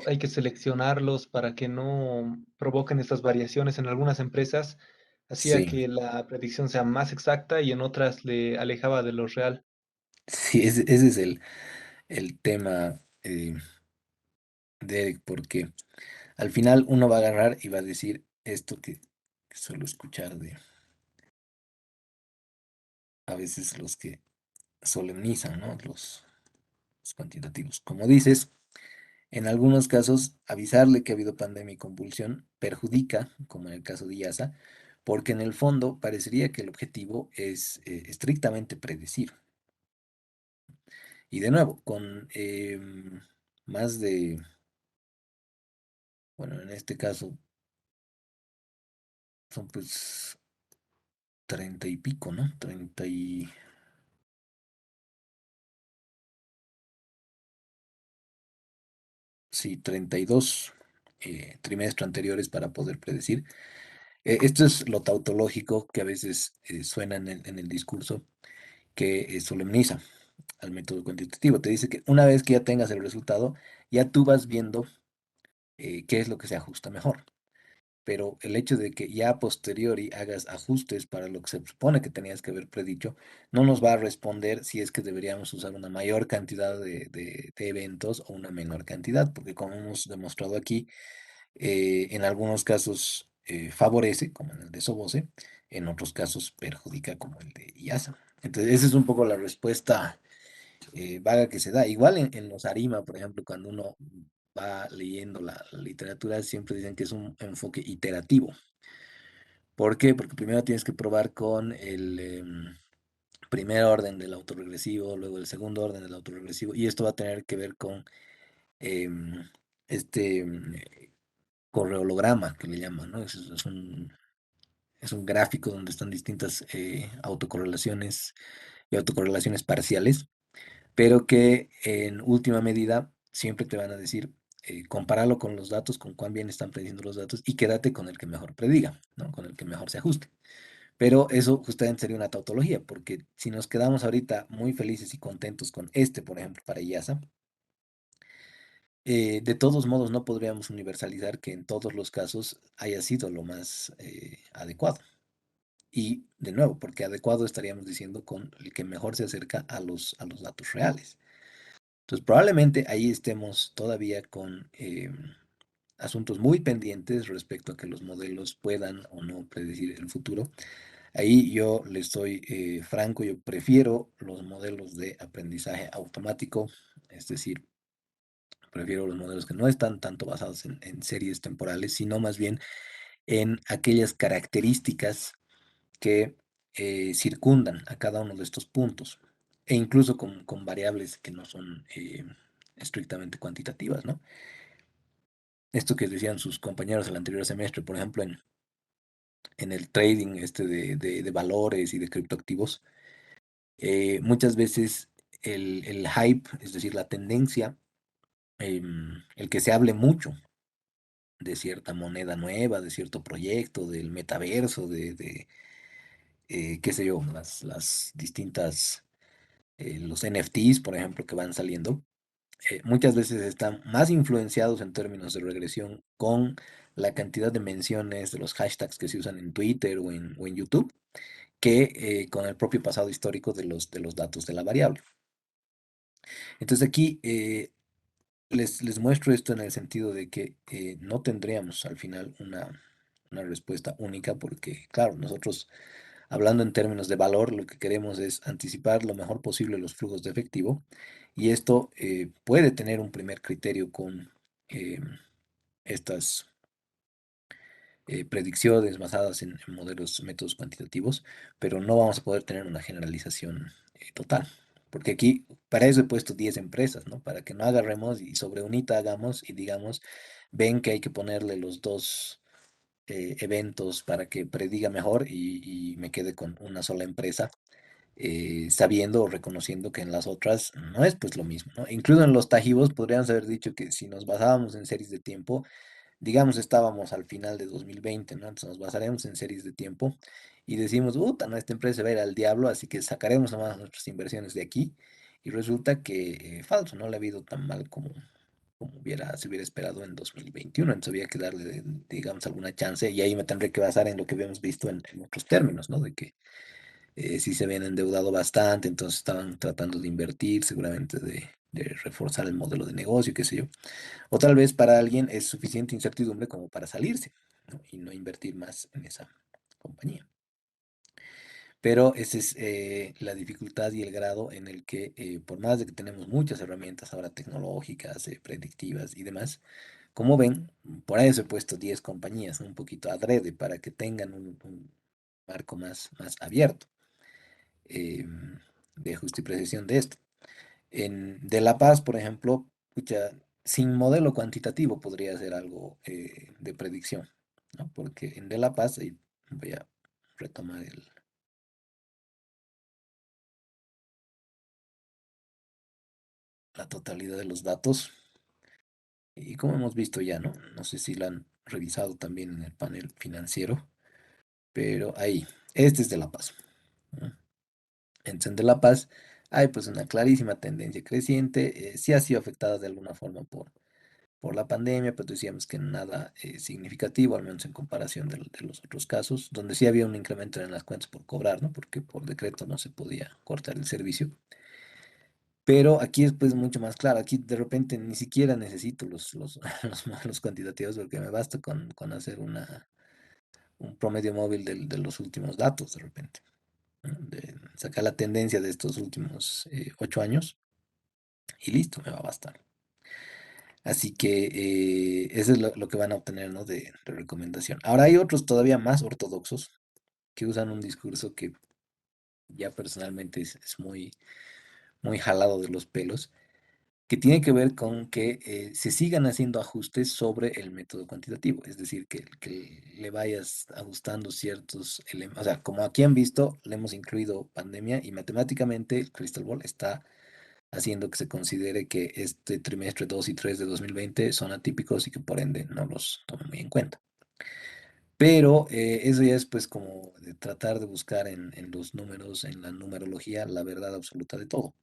Speaker 2: hay que seleccionarlos para que no provoquen estas variaciones en algunas empresas, hacía
Speaker 1: sí,
Speaker 2: que la predicción sea más exacta y en otras le alejaba de lo real.
Speaker 1: sí, ese es el tema, Derek, porque al final uno va a agarrar y va a decir esto que suelo escuchar de a veces los que solemnizan, ¿no? Los cuantitativos. Como dices, en algunos casos avisarle que ha habido pandemia y convulsión perjudica, como en el caso de IASA, porque en el fondo parecería que el objetivo es estrictamente predecir. Y de nuevo, con más de, bueno, en este caso son pues 30 y pico, ¿no? 30 y, sí, 32 trimestres anteriores para poder predecir. Esto es lo tautológico que a veces suena en el discurso que solemniza al método cuantitativo. Te dice que una vez que ya tengas el resultado, ya tú vas viendo qué es lo que se ajusta mejor. Pero el hecho de que ya a posteriori hagas ajustes para lo que se supone que tenías que haber predicho, no nos va a responder si es que deberíamos usar una mayor cantidad de eventos o una menor cantidad, porque como hemos demostrado aquí, en algunos casos favorece, como en el de Sobose, en otros casos perjudica, como el de IASA. Entonces, esa es un poco la respuesta vaga que se da. Igual en los ARIMA, por ejemplo, cuando uno va leyendo la literatura, siempre dicen que es un enfoque iterativo. ¿Por qué? Porque primero tienes que probar con el primer orden del autorregresivo, luego el segundo orden del autorregresivo, y esto va a tener que ver con em, este correolograma que le llaman, ¿no? Es un gráfico donde están distintas autocorrelaciones y autocorrelaciones parciales, pero que en última medida siempre te van a decir, compáralo con los datos, con cuán bien están prediciendo los datos y quédate con el que mejor prediga, ¿no? Con el que mejor se ajuste. Pero eso justamente sería una tautología, porque si nos quedamos ahorita muy felices y contentos con este, por ejemplo, para IASA, de todos modos no podríamos universalizar que en todos los casos haya sido lo más adecuado. Y de nuevo, porque adecuado estaríamos diciendo con el que mejor se acerca a los datos reales. Entonces, probablemente ahí estemos todavía con asuntos muy pendientes respecto a que los modelos puedan o no predecir el futuro. Ahí yo le estoy franco, yo prefiero los modelos de aprendizaje automático, es decir, prefiero los modelos que no están tanto basados en series temporales, sino más bien en aquellas características que circundan a cada uno de estos puntos, e incluso con variables que no son estrictamente cuantitativas, ¿no? Esto que decían sus compañeros el anterior semestre, por ejemplo, en el trading este de valores y de criptoactivos, muchas veces el hype, es decir, la tendencia, el que se hable mucho de cierta moneda nueva, de cierto proyecto, del metaverso, qué sé yo, las distintas, los NFTs, por ejemplo, que van saliendo, muchas veces están más influenciados en términos de regresión con la cantidad de menciones de los hashtags que se usan en Twitter o en YouTube que con el propio pasado histórico de los datos de la variable. Entonces aquí les muestro esto en el sentido de que no tendríamos al final una respuesta única porque, claro, nosotros hablando en términos de valor, lo que queremos es anticipar lo mejor posible los flujos de efectivo y esto puede tener un primer criterio con eh, estas predicciones basadas en modelos, métodos cuantitativos, pero no vamos a poder tener una generalización total. Porque aquí, para eso he puesto 10 empresas, ¿no? Para que no agarremos y sobre unita hagamos y digamos, ven que hay que ponerle los dos eventos para que prediga mejor y me quede con una sola empresa, sabiendo o reconociendo que en las otras no es pues lo mismo, ¿no? Incluso en los tajivos podríamos haber dicho que si nos basábamos en series de tiempo, digamos, estábamos al final de 2020, ¿no? Entonces nos basaremos en series de tiempo y decimos, puta, no, esta empresa va a ir al diablo, así que sacaremos nomás nuestras inversiones de aquí. Y resulta que falso, no le ha habido tan mal como se hubiera esperado en 2021. Entonces había que darle, digamos, alguna chance y ahí me tendré que basar en lo que habíamos visto en otros términos, ¿no? De que sí se habían endeudado bastante, entonces estaban tratando de invertir, seguramente de reforzar el modelo de negocio, qué sé yo. O tal vez para alguien es suficiente incertidumbre como para salirse, ¿no? Y no invertir más en esa compañía. Pero esa es la dificultad y el grado en el que, por más de que tenemos muchas herramientas ahora tecnológicas, predictivas y demás, como ven, por eso he puesto 10 compañías, ¿no? Un poquito adrede para que tengan un marco más abierto de ajuste y precisión de esto. De La Paz, por ejemplo, pucha, sin modelo cuantitativo podría ser algo de predicción, ¿no? Porque en De La Paz, y voy a retomar la totalidad de los datos, y como hemos visto ya, ¿no? No sé si lo han revisado también en el panel financiero, pero ahí, este es De La Paz, ¿no? Entonces, en De La Paz hay pues una clarísima tendencia creciente, sí ha sido afectada de alguna forma por la pandemia, pero decíamos que nada significativo, al menos en comparación de los otros casos, donde sí había un incremento en las cuentas por cobrar, ¿no? Porque por decreto no se podía cortar el servicio. Pero aquí es pues mucho más claro, aquí de repente ni siquiera necesito los modelos cuantitativos porque me basta con hacer un promedio móvil de los últimos datos de repente, ¿no? De sacar la tendencia de estos últimos 8 años y listo, me va a bastar. Así que eso es lo que van a obtener, ¿no? De recomendación. Ahora hay otros todavía más ortodoxos que usan un discurso que ya personalmente es muy, muy jalado de los pelos, que tiene que ver con que se sigan haciendo ajustes sobre el método cuantitativo, es decir, que le vayas ajustando ciertos elementos. O sea, como aquí han visto, le hemos incluido pandemia y matemáticamente el Crystal Ball está haciendo que se considere que este trimestre 2 y 3 de 2020 son atípicos y que por ende no los tomen muy en cuenta. Pero eso ya es pues como de tratar de buscar en los números, en la numerología, la verdad absoluta de todo,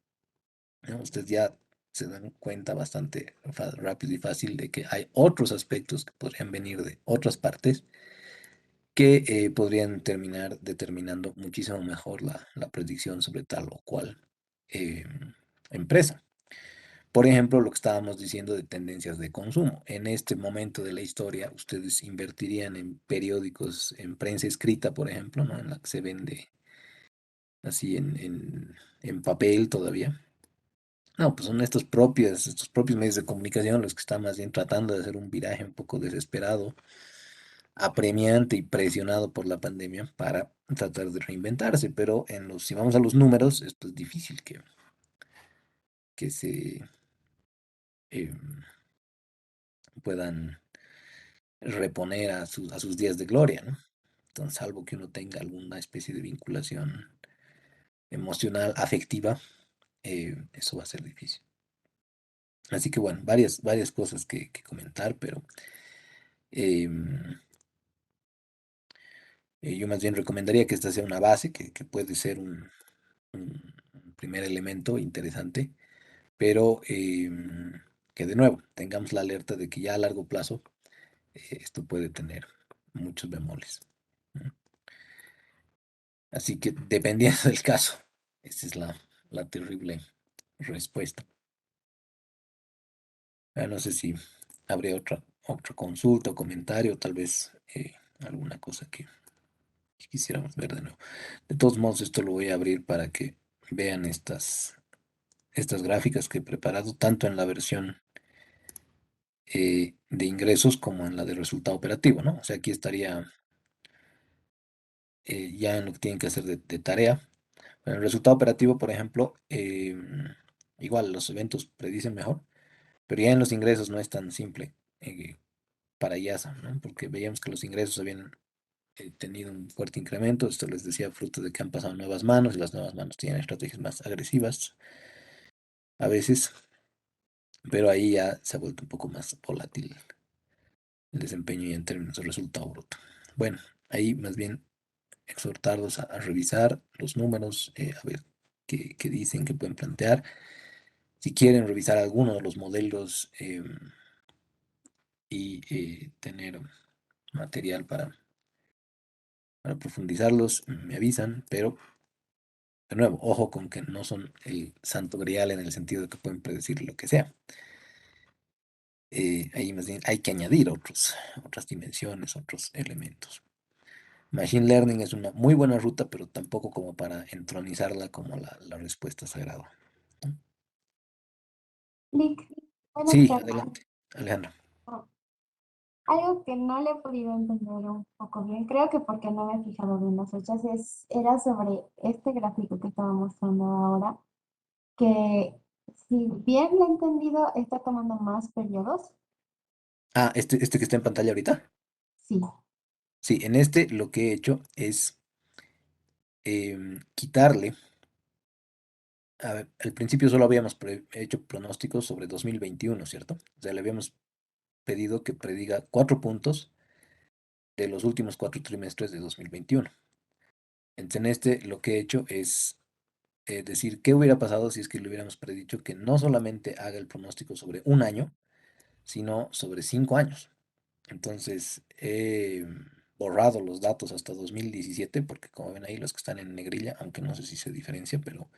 Speaker 1: ¿no? Ustedes ya se dan cuenta bastante rápido y fácil de que hay otros aspectos que podrían venir de otras partes que podrían terminar determinando muchísimo mejor la predicción sobre tal o cual eh, empresa. Por ejemplo, lo que estábamos diciendo de tendencias de consumo. En este momento de la historia, ustedes invertirían en periódicos, en prensa escrita, por ejemplo, ¿no? En la que se vende así en papel todavía. No, pues son estos propios medios de comunicación los que están más bien tratando de hacer un viraje un poco desesperado, apremiante y presionado por la pandemia para tratar de reinventarse. Pero si vamos a los números, esto es difícil que se em, puedan reponer a sus días de gloria, ¿no? Entonces, salvo que uno tenga alguna especie de vinculación emocional, afectiva, eso va a ser difícil. Así que bueno, varias cosas que comentar, pero em, yo más bien recomendaría que esta sea una base, que puede ser un primer elemento interesante, pero que de nuevo tengamos la alerta de que ya a largo plazo esto puede tener muchos bemoles, ¿no? Así que dependiendo del caso, esa es la terrible respuesta. No sé si habría otra consulta o comentario, tal vez alguna cosa que quisiéramos ver de nuevo. De todos modos, esto lo voy a abrir para que vean estas gráficas que he preparado, tanto en la versión de ingresos como en la de resultado operativo, ¿no? O sea, aquí estaría ya en lo que tienen que hacer de tarea. En el resultado operativo, por ejemplo, igual los eventos predicen mejor, pero ya en los ingresos no es tan simple para IASA, ¿no? Porque veíamos que los ingresos habían tenido un fuerte incremento. Esto les decía fruto de que han pasado nuevas manos y las nuevas manos tienen estrategias más agresivas a veces, pero ahí ya se ha vuelto un poco más volátil el desempeño y en términos de resultado bruto. Bueno, ahí más bien exhortarlos a revisar los números, a ver qué dicen, qué pueden plantear. Si quieren revisar alguno de los modelos y tener material para profundizarlos, me avisan, pero de nuevo, ojo con que no son el santo grial en el sentido de que pueden predecir lo que sea. Ahí más bien hay que añadir otras dimensiones, otros elementos. Machine Learning es una muy buena ruta, pero tampoco como para entronizarla como la respuesta sagrada, ¿no?
Speaker 3: Lick, buenas
Speaker 1: Sí,
Speaker 3: tardes.
Speaker 1: adelante, Alejandro.
Speaker 3: Oh, algo que no le he podido entender un poco bien, creo que porque no me he fijado bien las fechas, era sobre este gráfico que estaba mostrando ahora, que si bien lo he entendido, está tomando más periodos.
Speaker 1: Ah, este que está en pantalla ahorita.
Speaker 3: Sí,
Speaker 1: Sí, en este lo que he hecho es quitarle. A ver, al principio solo habíamos hecho pronósticos sobre 2021, ¿cierto? O sea, le habíamos pedido que prediga 4 puntos de los últimos 4 trimestres de 2021. Entonces, en este lo que he hecho es decir qué hubiera pasado si es que le hubiéramos predicho que no solamente haga el pronóstico sobre un año, sino sobre 5 años. Entonces, he borrado los datos hasta 2017, porque como ven ahí, los que están en negrilla, aunque no sé si se diferencia, pero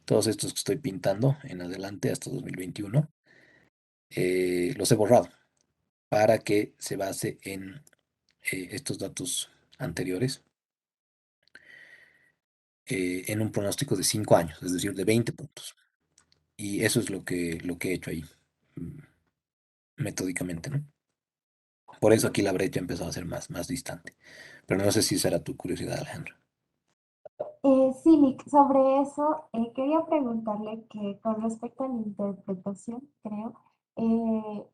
Speaker 1: todos estos que estoy pintando en adelante hasta 2021, los he borrado para que se base en estos datos anteriores, en un pronóstico de 5 años, es decir, de 20 puntos. Y eso es lo que he hecho ahí. Mm. metódicamente, ¿no? Por eso aquí la brecha empezó a ser más distante. Pero no sé si será tu curiosidad, Alejandro.
Speaker 3: Sí, Nick, sobre eso quería preguntarle que con respecto a la interpretación, creo, eh,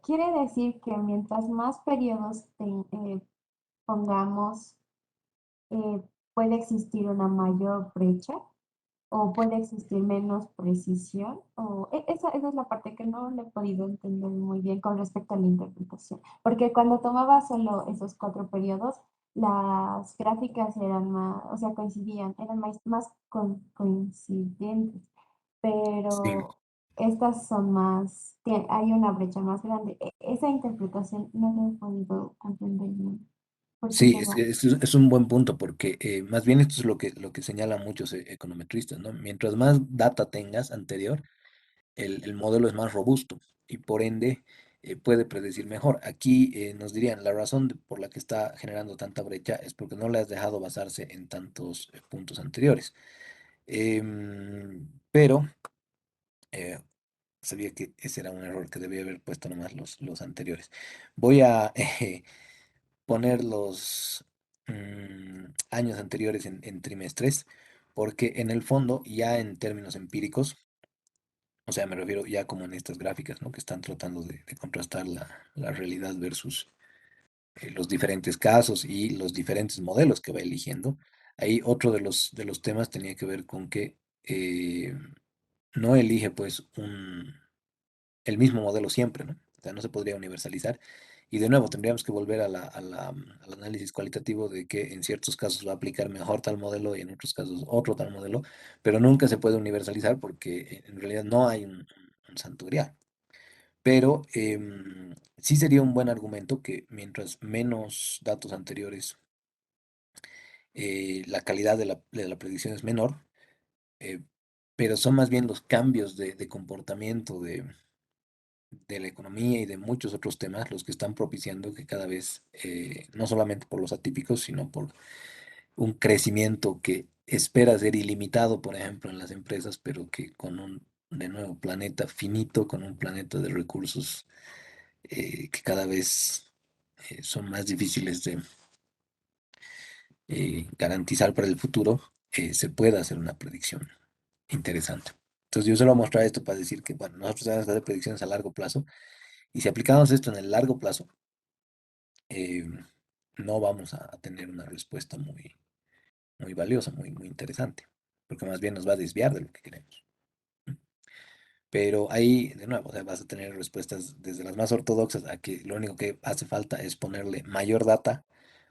Speaker 3: quiere decir que mientras más periodos pongamos, eh, puede existir una mayor brecha o puede existir menos precisión, o esa es la parte que no le he podido entender muy bien con respecto a la interpretación, porque cuando tomaba solo esos 4 periodos, las gráficas eran más, o sea, coincidían, eran más coincidentes,
Speaker 1: Sí,
Speaker 3: pero estas son más, hay una brecha más grande. Esa interpretación no la he podido comprender bien, porque
Speaker 1: sí,
Speaker 3: tengo...
Speaker 1: es un buen punto porque más bien esto es lo que señalan muchos econometristas, ¿no? Mientras más data tengas anterior, el modelo es más robusto y por ende puede predecir mejor. Aquí nos dirían, la razón por la que está generando tanta brecha es porque no le has dejado basarse en tantos puntos anteriores. Pero eh, sabía que ese era un error que debía haber puesto nomás los anteriores. Voy a poner los años anteriores en trimestres, porque en el fondo, ya en términos empíricos, o sea, me refiero ya como en estas gráficas, ¿no? Que están tratando de contrastar la realidad versus los diferentes casos y los diferentes modelos que va eligiendo. Ahí otro de los temas tenía que ver con que no elige pues el mismo modelo siempre, ¿no? O sea, no se podría universalizar. Y de nuevo, tendríamos que volver al análisis cualitativo de que en ciertos casos va a aplicar mejor tal modelo y en otros casos otro tal modelo, pero nunca se puede universalizar porque en realidad no hay un santo grial. Pero sí sería un buen argumento que mientras menos datos anteriores, la calidad de la predicción es menor, eh, pero son más bien los cambios de comportamiento de la economía y de muchos otros temas los que están propiciando que cada vez, no solamente por los atípicos, sino por un crecimiento que espera ser ilimitado, por ejemplo, en las empresas, pero que con un, de nuevo, planeta finito, con un planeta de recursos que cada vez son más difíciles de garantizar para el futuro, se pueda hacer una predicción interesante. Entonces yo solo voy a mostrar esto para decir que, bueno, nosotros vamos a hacer predicciones a largo plazo y si aplicamos esto en el largo plazo, eh, no vamos a tener una respuesta muy valiosa, muy interesante, porque más bien nos va a desviar de lo que queremos. Pero ahí, de nuevo, o sea, vas a tener respuestas desde las más ortodoxas a que lo único que hace falta es ponerle mayor data,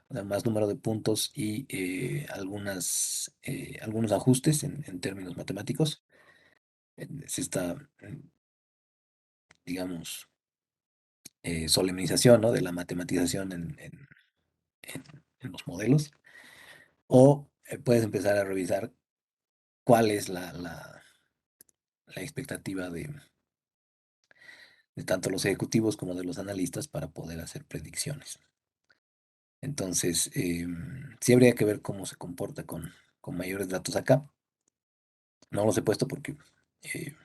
Speaker 1: o sea, más número de puntos y algunos ajustes en términos matemáticos. Es esta, digamos, solemnización, ¿no? De la matematización en- en los modelos. O puedes empezar a revisar cuál es la expectativa de tanto los ejecutivos como de los analistas para poder hacer predicciones. Entonces, sí habría que ver cómo se comporta con mayores datos acá. No los he puesto porque eh,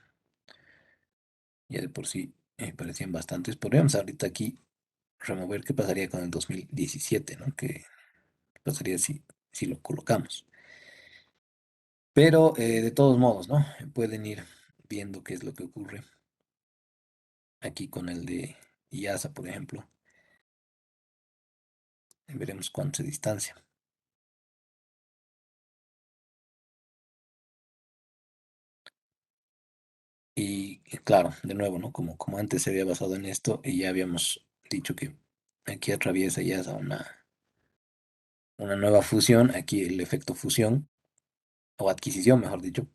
Speaker 1: ya de por sí parecían bastantes. Podríamos ahorita aquí remover qué pasaría con el 2017, ¿no? ¿Qué pasaría si lo colocamos? Pero de todos modos, ¿no? Pueden ir viendo qué es lo que ocurre aquí con el de IASA, por ejemplo. Veremos cuánto se distancia. Y claro, de nuevo, ¿no? Como antes se había basado en esto y ya habíamos dicho que aquí atraviesa IASA una nueva fusión, aquí el efecto fusión o adquisición, mejor dicho,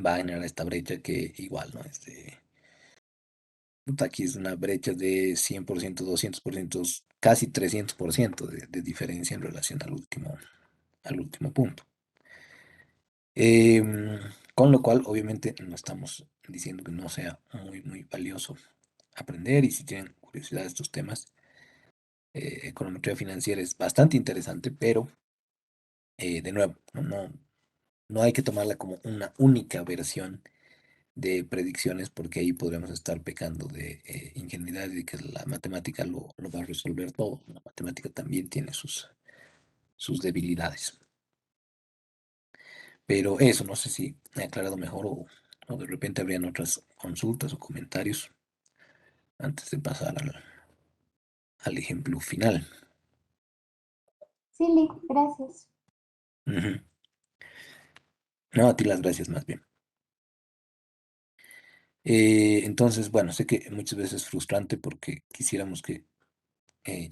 Speaker 1: va a generar esta brecha que igual, ¿no? Puta, aquí es una brecha de 100%, 200%, casi 300% de diferencia en relación al último punto. Em, con lo cual, obviamente, no estamos diciendo que no sea muy valioso aprender y si tienen curiosidad de estos temas, econometría financiera es bastante interesante, pero de nuevo, no hay que tomarla como una única versión de predicciones, porque ahí podríamos estar pecando de ingenuidad y de que la matemática lo va a resolver todo. La matemática también tiene sus debilidades. Pero eso, no sé si he aclarado mejor o de repente habrían otras consultas o comentarios antes de pasar al ejemplo final.
Speaker 3: Sí, Lee, gracias.
Speaker 1: Ujú. No, a ti las gracias más bien. Entonces, bueno, sé que muchas veces es frustrante porque quisiéramos que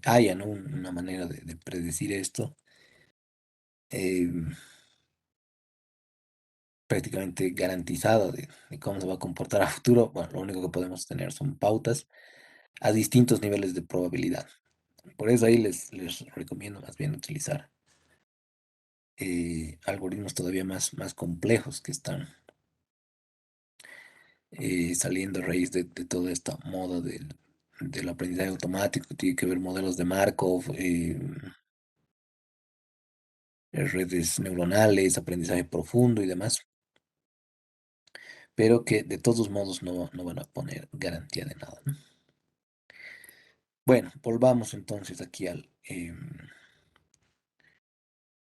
Speaker 1: haya, ¿no? Una manera de predecir esto eh, prácticamente garantizada de cómo se va a comportar a futuro. Bueno, lo único que podemos tener son pautas a distintos niveles de probabilidad. Por eso ahí les recomiendo más bien utilizar algoritmos todavía más complejos que están saliendo a raíz de toda esta moda del aprendizaje automático. Tiene que ver modelos de Markov, redes neuronales, aprendizaje profundo y demás, pero que de todos modos no van a poner garantía de nada, ¿no? Bueno, volvamos entonces aquí a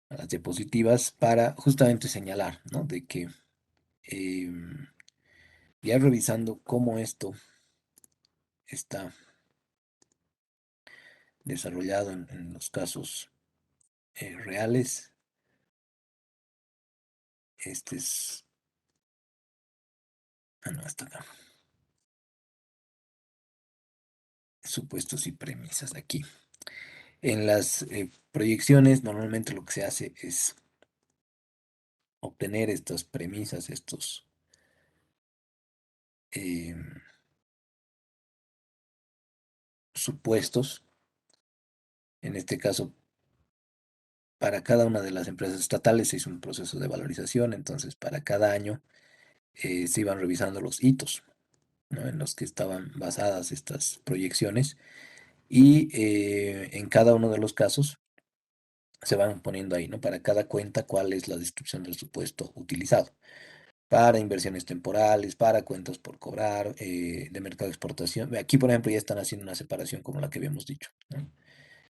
Speaker 1: las diapositivas para justamente señalar, ¿no? De que em, ya revisando cómo esto está desarrollado en los casos reales, este es, no, hasta acá, supuestos y premisas aquí. En las proyecciones normalmente lo que se hace es obtener estas premisas, estos em, supuestos. En este caso, para cada una de las empresas estatales se hizo un proceso de valorización, entonces para cada año se iban revisando los hitos, ¿no? En los que estaban basadas estas proyecciones y en cada uno de los casos se van poniendo ahí, ¿no? Para cada cuenta cuál es la descripción del supuesto utilizado. Para inversiones temporales, para cuentas por cobrar, de mercado de exportación. Aquí, por ejemplo, ya están haciendo una separación como la que habíamos dicho, ¿no?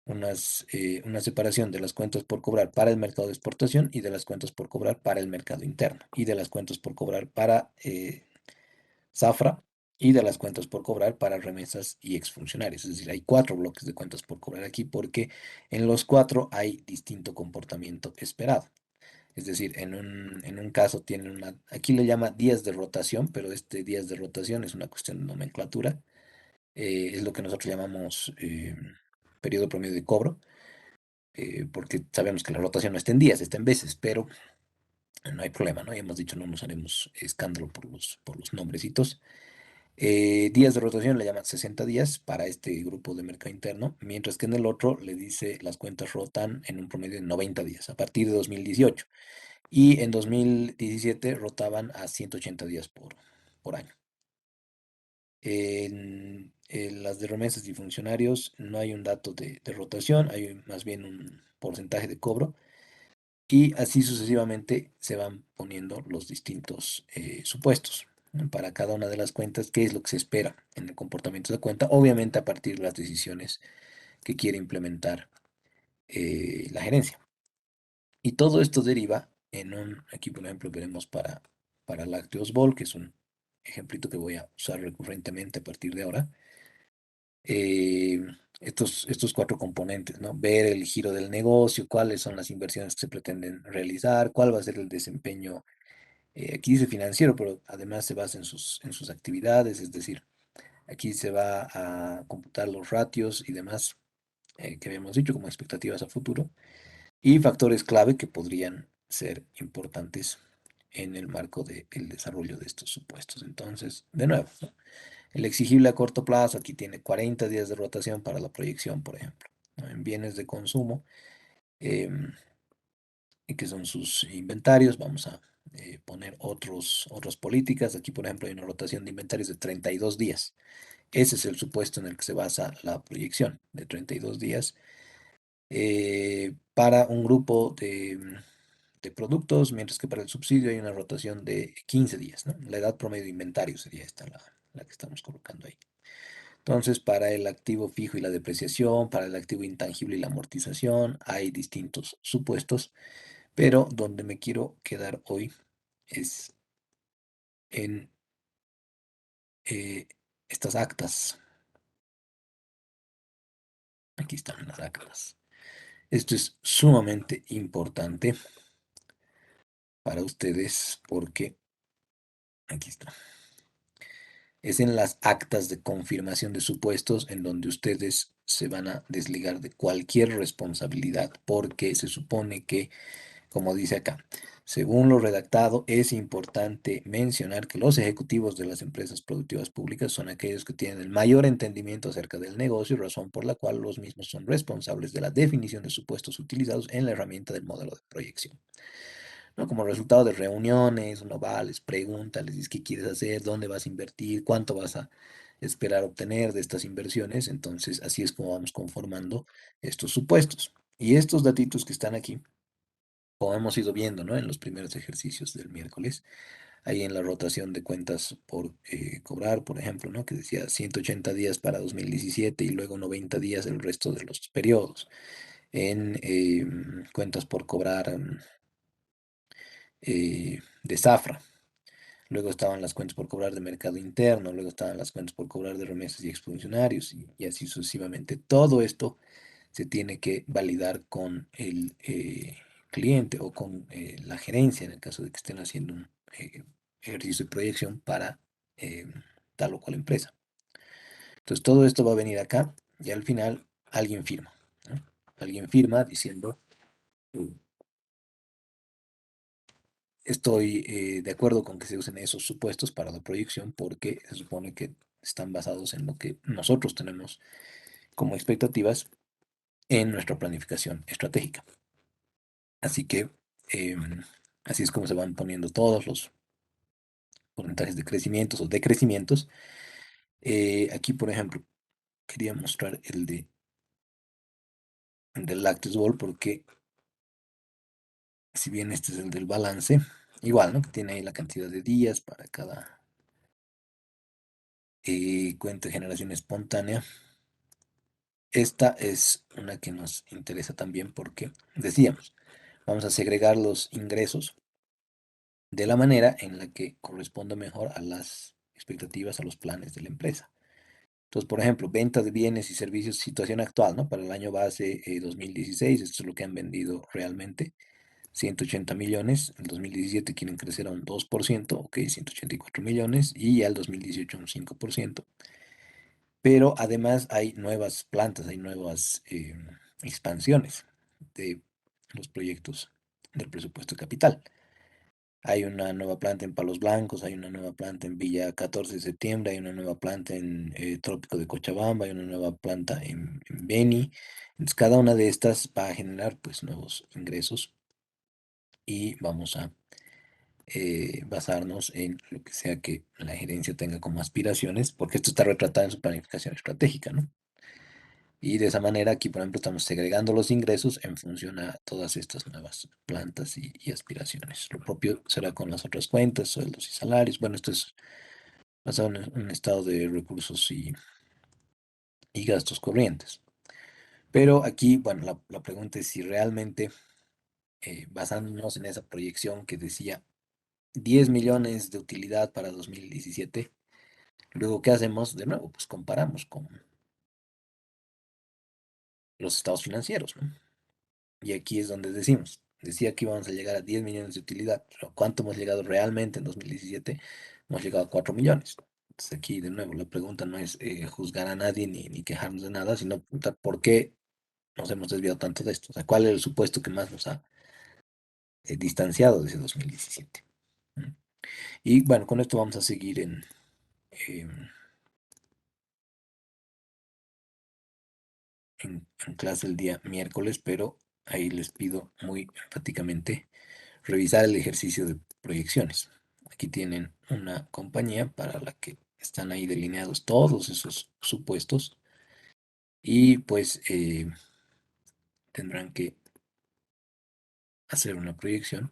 Speaker 1: Una separación de las cuentas por cobrar para el mercado de exportación y de las cuentas por cobrar para el mercado interno y de las cuentas por cobrar para Zafra y de las cuentas por cobrar para remesas y exfuncionarios. Es decir, hay cuatro bloques de cuentas por cobrar aquí porque en los cuatro hay distinto comportamiento esperado. Es decir, en un caso tiene aquí le llama días de rotación, pero este días de rotación es una cuestión de nomenclatura. Es lo que nosotros llamamos periodo promedio de cobro, porque sabemos que la rotación no está en días, está en veces, pero no hay problema, ¿no? Ya hemos dicho, no nos haremos escándalo por los nombrecitos. Días de rotación le llaman 60 días para este grupo de mercado interno, mientras que en el otro le dice las cuentas rotan en un promedio de 90 días a partir de 2018 y en 2017 rotaban a 180 días por año. En las de remesas y funcionarios no hay un dato de rotación, hay más bien un porcentaje de cobro y así sucesivamente se van poniendo los distintos supuestos, ¿no? Para cada una de las cuentas, qué es lo que se espera en el comportamiento de la cuenta, obviamente a partir de las decisiones que quiere implementar la gerencia. Y todo esto deriva aquí por ejemplo veremos para Lácteos Ball, que es un ejemplito que voy a usar recurrentemente a partir de ahora. eh, estos cuatro componentes, ¿no? Ver el giro del negocio, cuáles son las inversiones que se pretenden realizar, cuál va a ser el desempeño, aquí dice financiero, pero además se basa en sus actividades, es decir, aquí se va a computar los ratios y demás que habíamos dicho como expectativas a futuro y factores clave que podrían ser importantes en el marco del desarrollo de estos supuestos. Entonces, de nuevo, ¿no? El exigible a corto plazo aquí tiene 40 días de rotación para la proyección, por ejemplo, ¿no? En bienes de consumo, em, y que son sus inventarios, vamos a poner otras políticas. Aquí, por ejemplo, hay una rotación de inventarios de 32 días. Ese es el supuesto en el que se basa la proyección de 32 días para un grupo de productos, mientras que para el subsidio hay una rotación de 15 días, ¿no? La edad promedio de inventario sería esta la que estamos colocando ahí. Entonces, para el activo fijo y la depreciación, para el activo intangible y la amortización, hay distintos supuestos, pero donde me quiero quedar hoy es en estas actas. Aquí están las actas. Esto es sumamente importante para ustedes porque aquí está. Es en las actas de confirmación de supuestos en donde ustedes se van a desligar de cualquier responsabilidad porque se supone que, como dice acá, según lo redactado, es importante mencionar que los ejecutivos de las empresas productivas públicas son aquellos que tienen el mayor entendimiento acerca del negocio, razón por la cual los mismos son responsables de la definición de supuestos utilizados en la herramienta del modelo de proyección. ¿No? Como resultado de reuniones, uno va, les pregunta, les dice qué quieres hacer, dónde vas a invertir, cuánto vas a esperar obtener de estas inversiones. Entonces, así es como vamos conformando estos supuestos. Y estos datitos que están aquí, como hemos ido viendo, ¿no? En los primeros ejercicios del miércoles, ahí en la rotación de cuentas por cobrar, por ejemplo, ¿no? Que decía 180 días para 2017 y luego 90 días el resto de los periodos. En cuentas por cobrar de Zafra. Luego estaban las cuentas por cobrar de mercado interno, luego estaban las cuentas por cobrar de remesas y exfuncionarios y así sucesivamente. Todo esto se tiene que validar con el cliente o con la gerencia en el caso de que estén haciendo un ejercicio de proyección para eh, tal o cual empresa. Entonces todo esto va a venir acá y al final alguien firma, ¿no? Alguien firma diciendo estoy de acuerdo con que se usen esos supuestos para la proyección porque se supone que están basados en lo que nosotros tenemos como expectativas en nuestra planificación estratégica. Así que así es como se van poniendo todos los porcentajes de crecimientos o decrecimientos. Aquí, por ejemplo, quería mostrar el del Lactus Ball porque si bien este es el del balance, igual, ¿no? Que tiene ahí la cantidad de días para cada cuenta de generación espontánea. Esta es una que nos interesa también porque decíamos, vamos a segregar los ingresos de la manera en la que corresponde mejor a las expectativas, a los planes de la empresa. Entonces, por ejemplo, venta de bienes y servicios, situación actual, ¿no? Para el año base 2016, esto es lo que han vendido realmente, 180 millones, el 2017 quieren crecer a un 2%, ok, 184 millones, y ya el 2018 un 5%. Pero además hay nuevas plantas, hay nuevas expansiones de los proyectos del presupuesto de capital. Hay una nueva planta en Palos Blancos, hay una nueva planta en Villa 14 de Septiembre, hay una nueva planta en Trópico de Cochabamba, hay una nueva planta en Beni. Entonces, cada una de estas va a generar pues nuevos ingresos y vamos a basarnos en lo que sea que la gerencia tenga como aspiraciones, porque esto está retratado en su planificación estratégica, ¿no? Y de esa manera aquí, por ejemplo, estamos segregando los ingresos en función a todas estas nuevas plantas y aspiraciones. Lo propio será con las otras cuentas, sueldos y salarios. Bueno, esto es basado en un estado de recursos y gastos corrientes. Pero aquí, bueno, la pregunta es si realmente, basándonos en esa proyección que decía 10 millones de utilidad para 2017, luego, ¿qué hacemos? De nuevo, pues comparamos con los estados financieros, ¿no? Y aquí es donde decía que íbamos a llegar a 10 millones de utilidad, pero ¿cuánto hemos llegado realmente en 2017? Hemos llegado a 4 millones. Entonces aquí de nuevo la pregunta no es juzgar a nadie ni quejarnos de nada, sino preguntar por qué nos hemos desviado tanto de esto. O sea, ¿cuál es el supuesto que más nos ha distanciado de ese 2017? ¿Mm? Y bueno, con esto vamos a seguir em, en clase el día miércoles, pero ahí les pido muy enfáticamente revisar el ejercicio de proyecciones. Aquí tienen una compañía para la que están ahí delineados todos esos supuestos y pues tendrán que hacer una proyección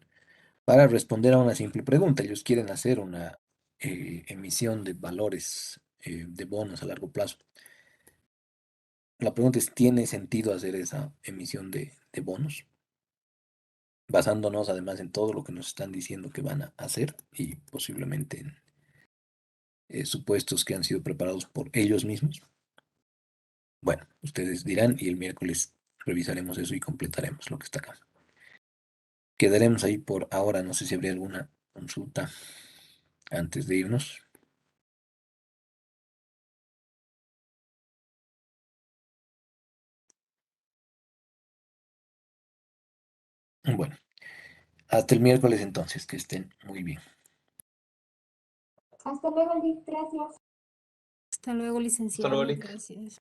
Speaker 1: para responder a una simple pregunta. Ellos quieren hacer una emisión de valores de bonos a largo plazo. La pregunta es, ¿tiene sentido hacer esa emisión de bonos? Basándonos además en todo lo que nos están diciendo que van a hacer y posiblemente en supuestos que han sido preparados por ellos mismos. Bueno, ustedes dirán y el miércoles revisaremos eso y completaremos lo que está acá. Quedaremos ahí por ahora. No sé si habría alguna consulta antes de irnos. Bueno, hasta el miércoles entonces, que estén muy bien.
Speaker 3: Hasta luego, Liz. Gracias.
Speaker 4: Hasta luego,
Speaker 2: Hasta luego,
Speaker 4: licenciado.
Speaker 2: Lick.
Speaker 4: Gracias.